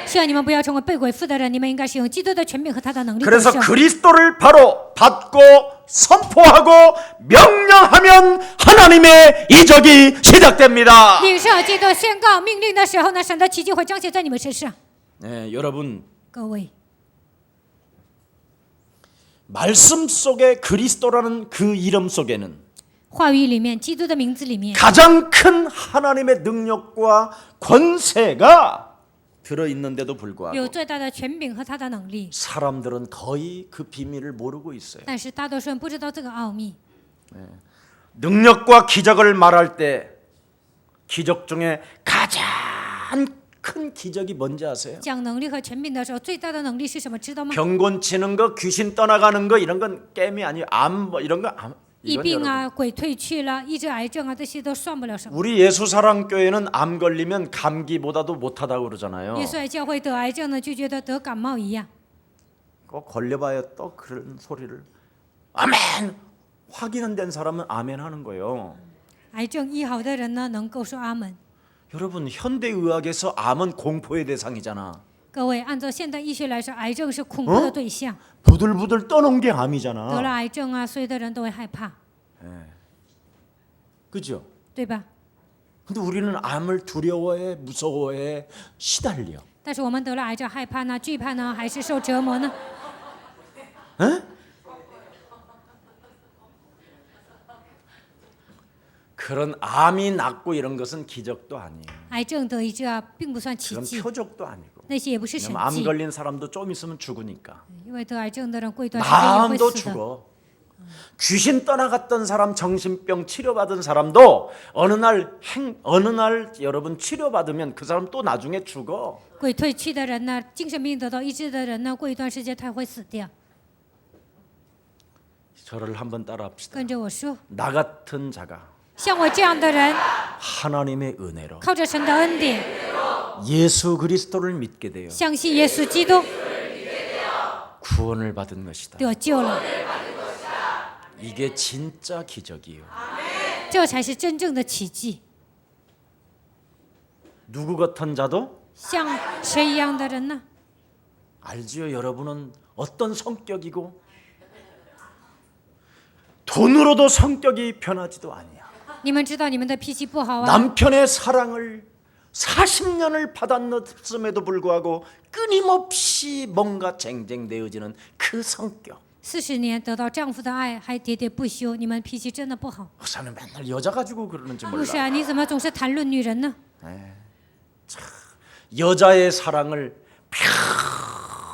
S2: 希望你们不要成为被鬼附的人，你们应该使用基督的权柄和他的能力得
S1: 그래서
S2: 胜。
S1: 그리스도를 바로 받고 선포하고 명령하면 하나님의 이적이 시작됩니다.
S2: 领受基督宣告命令的时候呢，神的奇迹会彰显在你们身上。
S1: 네, 여러분
S2: 各位，
S1: 말씀 속에 그리스도라는 그 이름 속에는
S2: 话语里面，基督的名字里面，
S1: 가장 큰 하나님의 능력과 권세가 들어있는데도 불구하고
S2: 有最大的权柄和他的能力，
S1: 사람들은 거의 그 비밀을 모르고 있어요.
S2: 但是大多数人不知道这个奥秘。
S1: 능력과 기적을 말할 때 기적 중에 가장 큰 기적이 뭔지 아세요?
S2: 讲能力和权柄的时候，最大的能力是什么？知道吗？
S1: 병곤 치는 거, 귀신 떠나가는 거 이런 건 게임이 아니에요. 암 뭐 이런 거 암.
S2: 疫
S1: 이건
S2: 病
S1: 여러분.
S2: 啊，鬼退去了，医治癌症啊，这些都算不了什么。
S1: 우리 예수사랑교회는 암 걸리면 감기보다도 못하다고 그러잖아요.
S2: 耶稣爱教会得癌症呢，就觉得得感冒一样。
S1: 꼭 걸려봐야 또 그런 소리를 아멘. 확인 된 사람은 아멘 하는 거예요.
S2: 癌症医好的人呢，能够说阿门。
S1: 여러분 현대의학에서 암은 공포의 대상이잖아.
S2: 各位，按照现代医学来说，癌症是恐怖的对象。
S1: 부들부들 떠는 게
S2: 得了
S1: 암이잖아.
S2: 癌症啊，所有的人都会害怕，
S1: 그죠?
S2: 对吧？
S1: 근데 우리는 암을 두려워해, 무서워해, 시달려.
S2: 但是我们得了癌症，害怕呢，惧怕呢，还是受折磨呢？
S1: 그런 암이 낫고 이런 것은 기적도 아니에요.
S2: 癌症得医治啊，并不算奇
S1: 그건
S2: 迹，
S1: 표적도 아니고.
S2: 那些也不是神
S1: 왜냐면 암
S2: 迹，
S1: 걸린 사람도 좀 있으면 죽으니까.
S2: 因为得癌症的人过一段时间也会
S1: 마음도
S2: 死的。
S1: 죽어. 귀신 떠나갔던 사람, 정신병 치료받은 사람도 어느 날 여러분 치료받으면 그 사람 또 나중에 죽어.
S2: 鬼退去的人呢，精神病得到医治的人呢，过一段时间他会死掉。
S1: 저를 한번 따라합시다.
S2: 跟着我说，
S1: 나 같은 자가
S2: 像我这样的人，
S1: 하나님의 은혜로
S2: 靠着神的恩典，
S1: 예수 그리스도를 믿게 되어
S2: 相信耶稣基督
S1: 구원을 받은 것이다.
S2: 得救了，
S1: 이게 진짜 기적이에요.
S2: 这才是真正的奇迹。
S1: 누구 같은 자도
S2: 像谁一样的人呢？
S1: 알지요. 여러분은 어떤 성격이고 돈으로도 성격이 변하지도 아니야.
S2: 你们知道你们的脾气不好啊，
S1: 남편의 사랑을 40년을 받았음에도 불구하고 끊임없이 뭔가 쟁쟁되어지는 그 성격.
S2: 40年得到丈夫的爱还喋喋不休，你们脾气真的不好。
S1: 목사는 맨날 여자 가지고 그러는지
S2: 牧师
S1: 몰라.
S2: 啊，你怎么总是谈论女人呢？
S1: 여자의 사랑을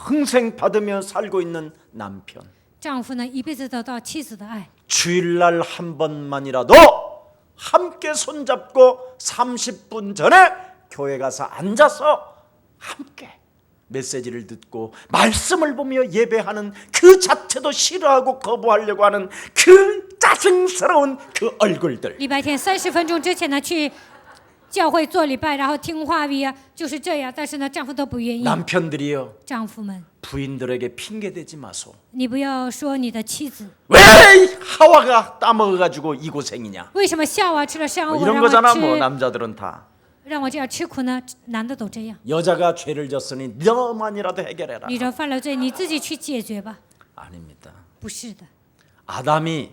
S1: 평생 받으며 살고 있는 남편.
S2: 丈夫呢，一辈子得到妻子的爱，
S1: 주일날 한 번만이라도 함께 손잡고 30분 전에 교회 가서 앉아서 함께 메시지를 듣고 말씀을 보며 예배하는 그 자체도 싫어하고 거부하려고 하는 그 짜증스러운 그 얼굴들.
S2: 礼拜天30分钟之前呢，去教会做礼拜，然后听话语啊，就是这样。但是呢，丈夫都不愿意。
S1: 남편들이요,
S2: 丈夫们，
S1: 부인들에게 핑계대지 마소.
S2: 你不要说你的妻子，
S1: 왜 하와가 따먹어가지고 이 고생이냐?
S2: 为什么夏娃吃了善
S1: 뭐
S2: 恶，
S1: 이런
S2: 让我
S1: 거잖아. 뭐
S2: 吃，
S1: 남자들은 다.
S2: 让我这样吃苦呢？男的都这样。
S1: 여자가 죄를 졌으니 너만이라도 해결해라.
S2: 女人犯了罪，你自己去解决吧。
S1: 아닙니다.
S2: 不是的，
S1: 아담이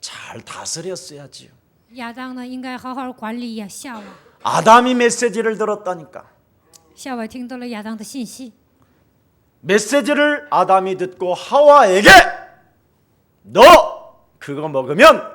S1: 잘 다스렸어야지요.
S2: 亚当呢，应该好好管理呀夏娃。
S1: 아담이 메시지를 들었다니까.
S2: 夏娃听到了亚当的信息，
S1: 메시지를 아담이 듣고 하와에게 너 그거 먹으면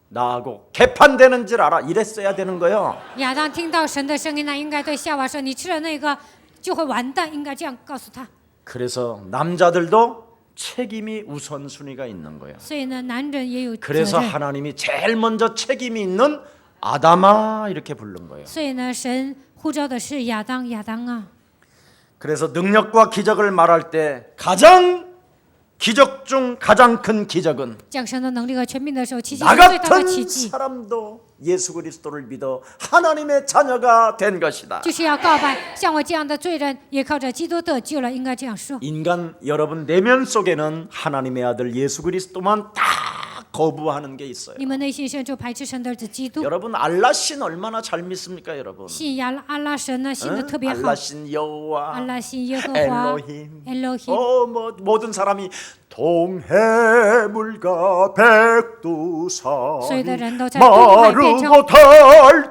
S1: 나하고 개판되는 줄 알아. 이랬어야 되는 거예요.
S2: 亚当听到神的声音呢，应该对夏娃说：“你吃了那个就会完蛋。”应该这样告诉他。
S1: 그래서 남자들도 책임이 우선순위가 있는 거예요.
S2: 所以呢，男人也有责
S1: 그래서
S2: 任。
S1: 하나님이 제일 먼저 책임이 있는 아담아 이렇게 부른 거예요.
S2: 所以呢，神呼召的是亚当，亚当啊。
S1: 그래서 능력과 기적을 말할 때 가장 기적 중 가장 큰 기적은
S2: 降神的能力和权柄的时候，奇迹
S1: 나
S2: 是最大的奇
S1: 같은
S2: 迹，
S1: 사람도 예수 그리스도를 믿어 하나님의 자녀가 된 것이다.
S2: 就是要告白，像我这样的罪人也靠着基督得救了，应该这样说。
S1: 인간 여러분 내면 속에는 하나님의 아들 예수 그리스도만 다 거부하는 게 있어요.
S2: 你们内心深处排斥神的儿子基督，
S1: 여러분 알라신 얼마나 잘 믿습니까, 여러분?
S2: 信阿拉神呢，信的特别好。
S1: 알라신 여호와,
S2: 阿拉信耶和华
S1: 엘로힘,
S2: ，Elohim，
S1: 뭐 모든 사람이 동해물과 백두산
S2: 所有的人都在东海变成
S1: 마르고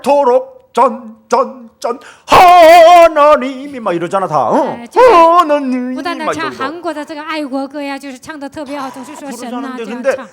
S1: 닳도록 짠짠짠 하나님이 막 이러잖아 다. 하나님이
S2: 不断的
S1: 막
S2: 唱
S1: 이러고.
S2: 韩国的这个爱国歌呀，就是唱的特别好，总是说神呐、
S1: 부르자는데
S2: 这样
S1: 근데
S2: 唱。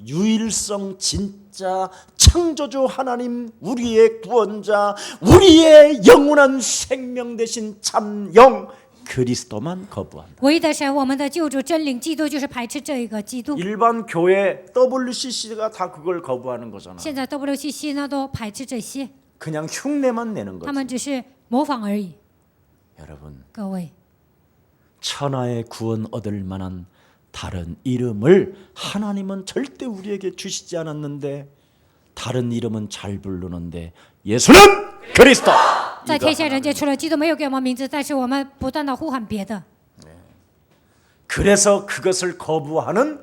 S1: 유일성 진짜 창조주 하나님 우리의 구원자 우리의 영원한 생명 되신 참영 그리스도만 거부한다.
S2: 唯一的神，我们的救主真灵基督，就是排斥这一个基督。
S1: 일반 교회 WCC가 다 그걸 거부하는 거잖아.
S2: 现在 WCC 呢都排斥这些，
S1: 그냥 흉내만 내는
S2: 他
S1: 거지.
S2: 们只是模仿而已。
S1: 여러분
S2: 各位，
S1: 천하의 구원 얻을 만한 다른 이름을 하나님은 절대 우리에게 주시지 않았는데 다른 이름은 잘 부르는데 예수는 그리스도.
S2: 在天下人间除了基督没有给我们名字，但是我们不断的呼喊别的，
S1: 그래서 그것을 거부하는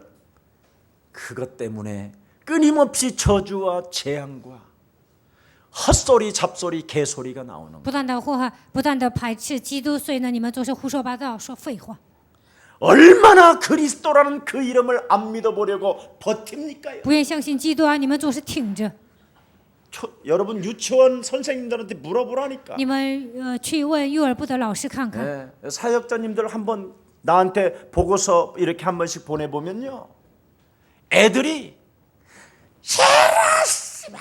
S1: 그것 때문에 끊임없이 저주와 재앙과 헛소리 잡소리 개소리가 나오는 거예요.
S2: 不断的呼喊，不断的排斥基督，所以呢，你们总是胡说八道，说废话。
S1: 얼마나 그리스도라는 그 이름을 안 믿어보려고 버팁니까요?
S2: 不愿相信基督啊，你们总是挺着。
S1: 여러분 유치원 선생님들한테 물어보라니까.
S2: 你们去问幼儿部的老师看看，
S1: 네, 사역자님들 한번 나한테 보고서 이렇게 한 번씩 보내보면요, 애들이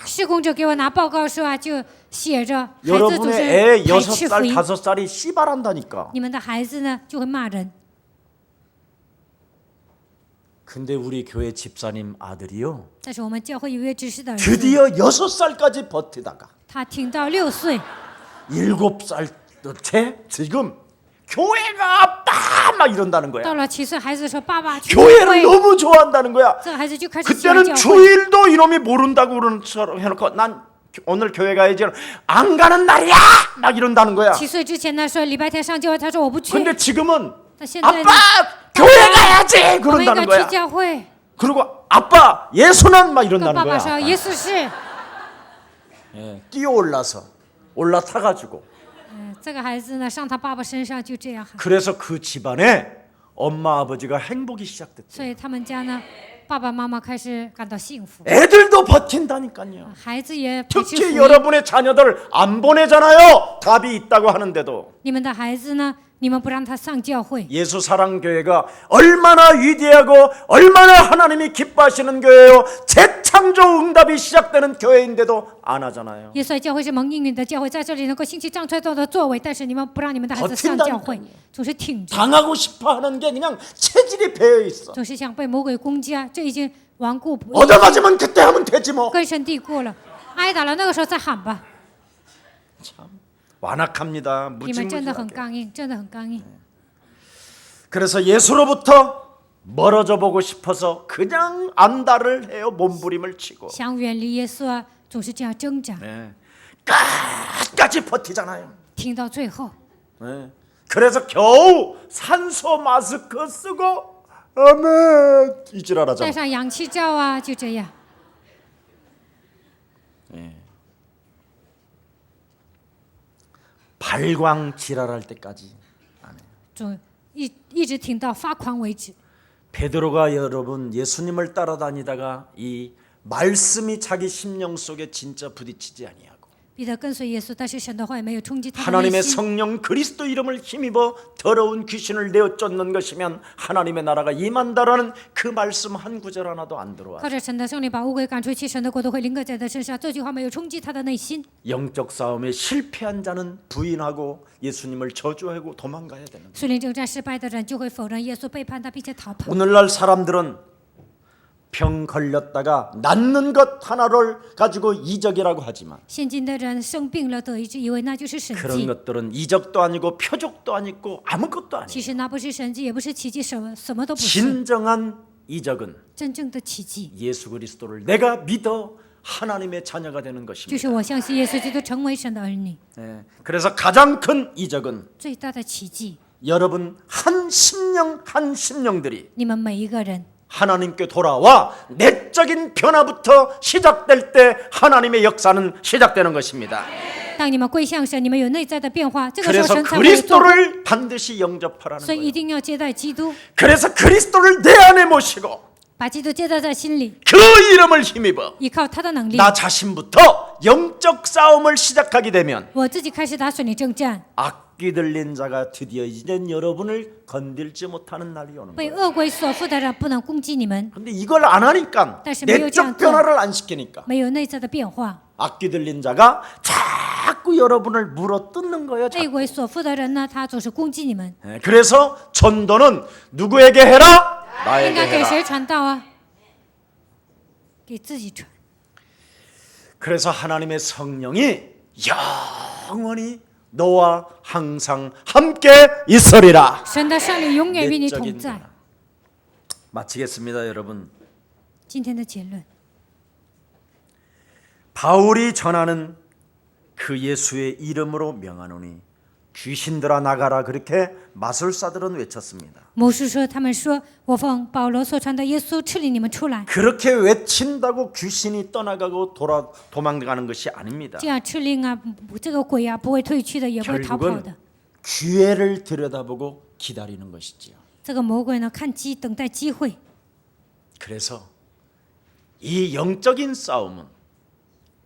S2: 施工者给我拿报告书啊，就写着孩子总
S1: 여러분의
S2: 是
S1: 애
S2: 排斥福
S1: 6살,
S2: 音，
S1: 5살이 씨발한다니까.
S2: 你们的孩子呢就会骂人。
S1: 근데 우리 교회 집사님 아들이요,
S2: 但是我们教会有一位执事的儿子，
S1: 드디어 6살까지 버티다가
S2: 他挺到6岁，
S1: 7살 때 지금 교회가 아빠 막 이런다는 거야.
S2: 到了7岁，孩子说：“爸爸去
S1: 교회를
S2: 会。
S1: 너무 좋아한다는 거야.
S2: 这个孩子就开始喜欢
S1: 그때는
S2: 教会。
S1: 주일도 이놈이 모른다고 그러는 처럼 해놓고 난 오늘 교회 가야지 안 가는 날이야 막 이런다는 거야.
S2: 7岁之前呢说礼拜天上教会，他说我不去。
S1: 근데 지금은
S2: 他现在呢
S1: 아빠 교회 가야지
S2: 我们应该
S1: 그런다는
S2: 去
S1: 거야.
S2: 教会。
S1: 그리고 아빠 예수는 막
S2: 跟
S1: 이런다는
S2: 爸爸
S1: 거야.
S2: 说耶稣是。
S1: 뛰어올라서 올라타가지고.
S2: 这个孩子呢上他爸爸身上就这样喊，
S1: 그래서 그 집안에 엄마 아버지가 행복이 시작됐대.
S2: 所以他们家呢爸爸妈妈开始感到幸福，
S1: 애들도 버틴다니까요.
S2: 孩子也排斥福
S1: 특히
S2: 音。
S1: 여러분의 자녀들 안 보내잖아요. 답이 있다고 하는데도.
S2: 你们的孩子呢，你们不让他上教会。
S1: 예수 사랑 교회가 얼마나 위대하고 얼마나 하나님이 기뻐하시는 교회요. 재창조 응답이 시작되는 교회인데도 안 하잖아요.
S2: 耶稣教会是蒙应允的教会，在这里能够兴起张创造的作为，但是你们不让你们的孩子上教会，总是挺着，
S1: 당하고 싶어 하는 게 그냥 체질이 배어 있어.
S2: 总是想被魔鬼攻击啊！这已经顽固不
S1: 얻어맞으면 그때 하면 되지 뭐.
S2: 根深蒂固了。挨打了那个时候再喊吧。
S1: 완악합니다.
S2: 你们真的很
S1: 무지무지하게.
S2: 刚硬，真的很刚硬。
S1: 그래서 예수로부터 멀어져 보고 싶어서 그냥 안달을 해요. 몸부림을 치고.
S2: 想远离耶稣啊，总是这样挣扎，
S1: 네. 끝까지 버티잖아요.
S2: 挺到最后。
S1: 네. 그래서 겨우 산소 마스크 쓰고 아멘
S2: 戴
S1: 이지랄하잖아.
S2: 上氧气罩啊，就这样。
S1: 발광 지랄할 때까지.
S2: 总一直挺到发狂为止。
S1: 베드로가 여러분 예수님을 따라다니다가 이 말씀이 자기 심령 속에 진짜 부딪히지 아니하고
S2: 彼得跟随耶稣，但是神的话也没有冲击他的内
S1: 하나님의
S2: 心。
S1: 성령 그리스도 이름을 힘입어 더러운 귀신을 내어 쫓는 것이면 하나님의 나라가 임한다라는 그 말씀 한 구절 하나도 안 들어와.
S2: 靠着神的圣灵把污鬼赶出去，神的国度会临搁在他身上。这句话没有冲击他的内心。
S1: 영적 싸움에 실패한 자는 부인하고 예수님을 저주하고 도망가야 되는 거예요.
S2: 属灵征战失败的人就会否认耶稣，背叛他，并且逃跑。
S1: 오늘날 사람들은 병 걸렸다가 낫는 것 하나를 가지고 이적이라고 하지만
S2: 现今的人生病了得医治，以为那就是神
S1: 그런
S2: 迹。
S1: 것들은 이적도 아니고 표적도 아니고 아무것도 아니에요.
S2: 其实那不是神迹，也不是奇迹，什么都不是。
S1: 진정한 이적은
S2: 真正的奇迹
S1: 예수 그리스도를 내가 믿어 하나님의 자녀가 되는
S2: 就
S1: 것입니다.
S2: 是我相信耶稣基督成为神的儿女。
S1: 네. 그래서 가장 큰 이적은
S2: 最大的奇迹，
S1: 여러분 한 심령들이
S2: 你们每一个人
S1: 하나님께 돌아와 내적인 변화부터 시작될 때 하나님의 역사는 시작되는 것입니다.
S2: 当你们归向神，你们有内在的变化，这个时候
S1: 그래서
S2: 神才会做工。
S1: 그리스도를 반드시 영접하라는
S2: 所以
S1: 거예요.
S2: 一定要接待基督，
S1: 그래서 그리스도를 내 안에 모시고
S2: 把基督接待在心里，
S1: 그 이름을 힘입어
S2: 依靠他的能力。
S1: 나 자신부터 영적 싸움을 시작하게 되면
S2: 我自己开始打属灵征战，
S1: 악귀 들린 자가 드디어 이젠 여러분을 건들지 못하는 날이 오는
S2: 被
S1: 거예요.
S2: 恶鬼所附的人不能攻击你们，
S1: 근데 이걸 안 하니까
S2: 但是没有这样
S1: 내적
S2: 做，
S1: 변화를 안 시키니까
S2: 没有内在的变化，
S1: 악귀 들린 자가 자꾸 여러분을 물어뜯는 거예요.
S2: 恶
S1: 자꾸.
S2: 鬼所附的人呢，他总是攻击你们。
S1: 예, 그래서 전도는 누구에게 해라?
S2: 应
S1: 나에게
S2: 该给
S1: 해라.
S2: 谁传道啊？给自己传。
S1: 그래서 하나님의 성령이 영원히 너와 항상 함께 있으리라.
S2: 神的圣灵永远与你同
S1: 내적인
S2: 在。
S1: 변화. 마치겠습니다, 여러분.
S2: 今天的结论，
S1: 바울이 전하는 그 예수의 이름으로 명하노니 귀신들아 나가라 그렇게 마술사들은 외쳤습니다.
S2: 魔术说他们说我奉保罗所传的耶稣赐领你们出来，
S1: 그렇게 외친다고 귀신이 떠나가고 도망가는 것이 아닙니다.
S2: 这样赐令啊，这个鬼啊不会退去的，也不会逃跑
S1: 결국은
S2: 的。
S1: 기회를 들여다보고 기다리는 것이지요.
S2: 这个魔鬼呢，等待机会。
S1: 그래서 이 영적인 싸움은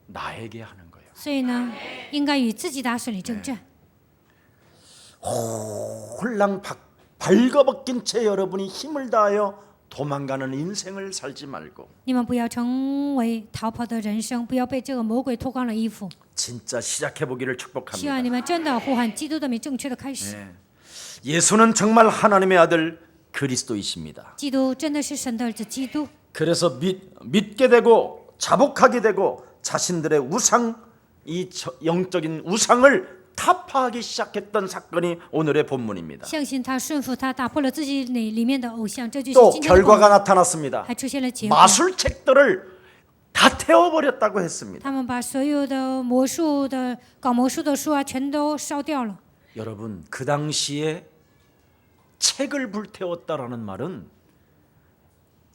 S1: 나에게 하는 거예요.
S2: 所以呢，应该与自己打属灵征战。
S1: 홀랑 발거벗긴 채 여러분이 힘을 다하여 도망가는 인생을 살지 말고
S2: 你们不要成为逃跑的人生，不要被这个魔鬼脱光了衣服。
S1: 진짜 시작해 보기를
S2: 希
S1: 축복합니다.
S2: 望你们真的呼喊基督的名，正确的开始。
S1: 예수는 정말 하나님의 아들 그리스도이십니다.
S2: 基督真的是神的儿子，基督。
S1: 그래서 믿게 되고 자복하게 되고 자신들의 우상 이 영적인 우상을 타파하기 시작했던 사건이 오늘의 본문입니다.
S2: 相信他，顺服他，打破了自己里面的偶像，这就是
S1: 또
S2: 今天的本
S1: 결과가
S2: 文。
S1: 나타났습니다.
S2: 还出现了结果，
S1: 마술책들을 다 태워버렸다고 했습니다.
S2: 他们把所有的搞魔术的书啊，全都烧掉了。
S1: 여러분 그 당시에 책을 불태웠다라는 말은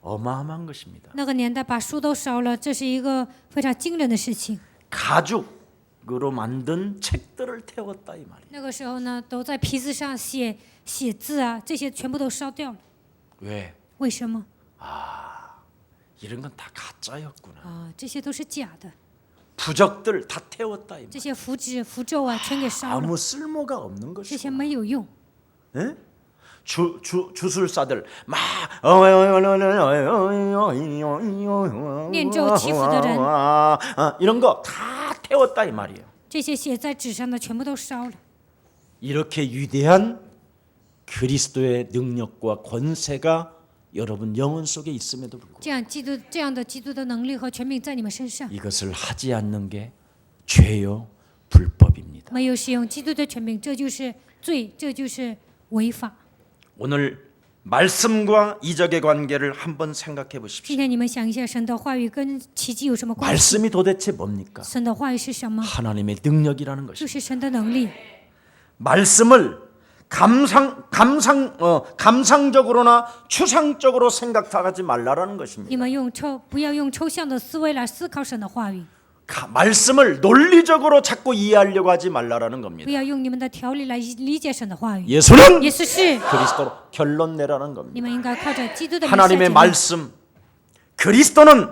S1: 어마어마한 것입니다.
S2: 那个年代把书都烧了，这是一个非常惊人的事情。
S1: 가죽으로 만든 책들을 태웠다 이 말이에요.
S2: 那个时候呢，都在皮子上写字啊，这些全部都烧掉了。
S1: 왜?
S2: 为什么
S1: 이런 건 다 가짜였구나.
S2: 啊？这些都是假的，
S1: 부적들 다 태웠다 이
S2: 这
S1: 말.
S2: 些符纸、符咒啊，全给烧了，
S1: 아무 쓸모가 없는
S2: 这些
S1: 것이고.
S2: 没有用。
S1: 예? 주술사들 막
S2: 念咒祈福的人
S1: 이런 거 다 태웠다 이 말이에요.
S2: 这些写在纸上的全部都烧了。
S1: 이렇게 위대한 그리스도의 능력과 권세가 여러분 영혼 속에 있음에도 불구하고
S2: 这样的基督的能力和权柄在你们身上，
S1: 이것을 하지 않는 게 죄요 불법입니다.
S2: 没有使用基督的权柄，这就是罪，这就是违法。
S1: 오늘 말씀과 이적의 관계를 한번 생각해 보십시오.
S2: 今天你们想一下，神的话语跟奇迹有什么关系？
S1: 말씀이 도대체 뭡니까?
S2: 神的话语是什么？
S1: 하나님의 능력이라는
S2: 就
S1: 것입니다.
S2: 是神的能力。
S1: 말씀을 감상적으로나 추상적으로 생각하지 말라라는
S2: 你
S1: 것입니다.
S2: 们不要用抽象的思维来思考神的话语，
S1: 말씀을 논리적으로 자꾸 이해하려고 하지 말라라는
S2: 不
S1: 겁니다.
S2: 要用你们的条理来理解神的话语。
S1: 예수는
S2: 耶稣是，
S1: 그리스도로 결론 내라는
S2: 你
S1: 겁니다.
S2: 们应该靠着基督的名下
S1: 하나님의
S2: 结论。
S1: 말씀 그리스도는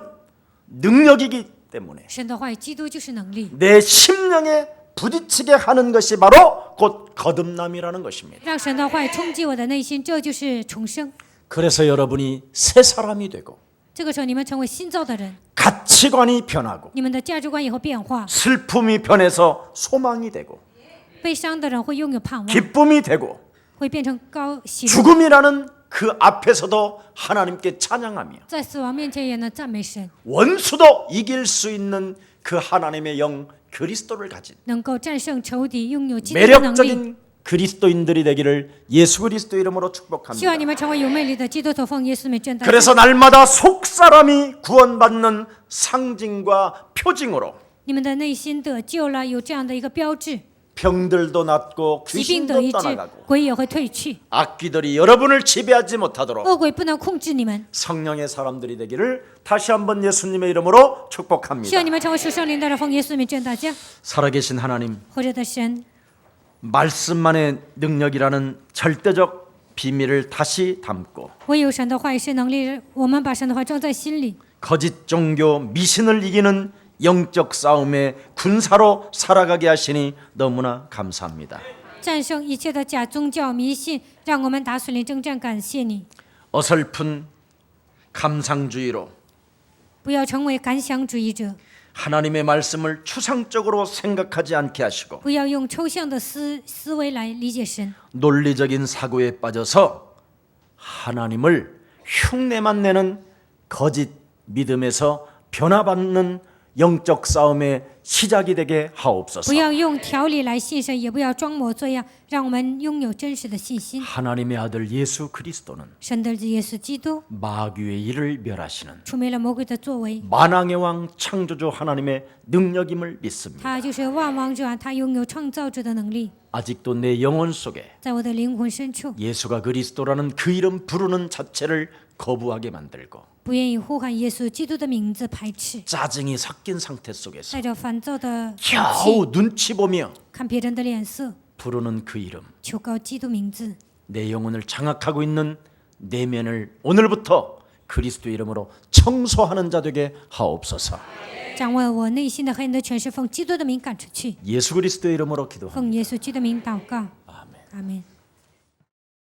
S1: 능력이기 때문에
S2: 神的话语，基督就是能力，
S1: 내 심령에 부딪히게 하는 것이 바로 곧 거듭남이라는 것입니다.
S2: 让神的话语冲击我的内心，这就是重生。
S1: 그래서 여러분이 새 사람이 되고
S2: 这个时候，你们成为新造的人，
S1: 가치관이 변하고
S2: 你们的价值观也会变化。
S1: 슬픔이 변해서 소망이 되고
S2: 悲伤的人会拥有盼望，
S1: 기쁨이 되고
S2: 会变成喜乐。
S1: 죽음이라는 그 앞에서도 하나님께 찬양하며
S2: 在死亡面前也能赞美神，
S1: 원수도 이길 수 있는 그 하나님의 영 그리스도를 가진
S2: 能够战胜仇敌，拥有基督的能力。
S1: 매력적인 그리스도인들이 되기를 예수 그리스도 이름으로
S2: 希望
S1: 축복합니다.
S2: 你们成为有魅力的基督徒，奉耶稣名宣告。
S1: 그래서 날마다 속사람이 구원받는 상징과 표징으로
S2: 你们的内心得救了，有这样的一个标志，
S1: 병들도 낫고
S2: 疾病得
S1: 귀신도
S2: 医治，
S1: 떠나가고
S2: 鬼也会退去，
S1: 악귀들이 여러분을 지배하지 못하도록
S2: 恶鬼不能控制你们。
S1: 성령의 사람들이 되기를 다시 한번 예수님의 이름으로
S2: 希
S1: 축복합니다.
S2: 望你们成为属圣灵的人，奉耶稣名劝大家。
S1: 살아계신 하나님,
S2: 活着的神，
S1: 말씀만의 능력이라는 절대적 비밀을 다시 담고
S2: 唯有神的话语是能力，我们把神的话装在心里，
S1: 거짓 종교 미신을 이기는 영적 싸움의 군사로 살아가게 하시니 너무나 감사합니다.
S2: 战胜一切的假宗教迷信，让我们打属灵征战。感谢你，
S1: 어설픈 감상주의로
S2: 不要成为感想主义者，
S1: 하나님의 말씀을 추상적으로 생각하지 않게 하시고
S2: 不要用抽象的思维来理解神，
S1: 논리적인 사고에 빠져서 하나님을 흉내만 내는 거짓 믿음에서 변화받는 영적 싸움의 시작이 되게 하옵소서.
S2: 不要用条理来信神，也不要装模作样，让我们拥有真实的信心。
S1: 하나님의 아들 예수 그리스도는
S2: 神的儿子耶稣基督
S1: 마귀의 일을 멸하시는
S2: 除灭了魔鬼的作为，
S1: 만왕의 왕 창조주 하나님의 능력임을 믿습니다.
S2: 他就是万王之王，他拥有创造者的能力。
S1: 아직도 내 영혼 속에
S2: 在我的灵魂深处，
S1: 예수가 그리스도라는 그 이름 부르는 자체를 거부하게 만들고
S2: 不愿意呼喊耶稣基督的名字，排斥，
S1: 짜증이 섞인 상태 속에서
S2: 带着烦躁的口气
S1: 겨우 눈치 보며
S2: 看别人的脸色，
S1: 부르는 그 이름,
S2: 求告基督名字。
S1: 내 영혼을 장악하고 있는 내면을 오늘부터 그리스도 이름으로 청소하는 자 되게 하옵소서.
S2: 掌握我内心的黑暗的权势，奉基督的名赶出去，
S1: 예수 그리스도 이름으로 기도합니다.
S2: 奉耶稣基督的名祷告。阿门。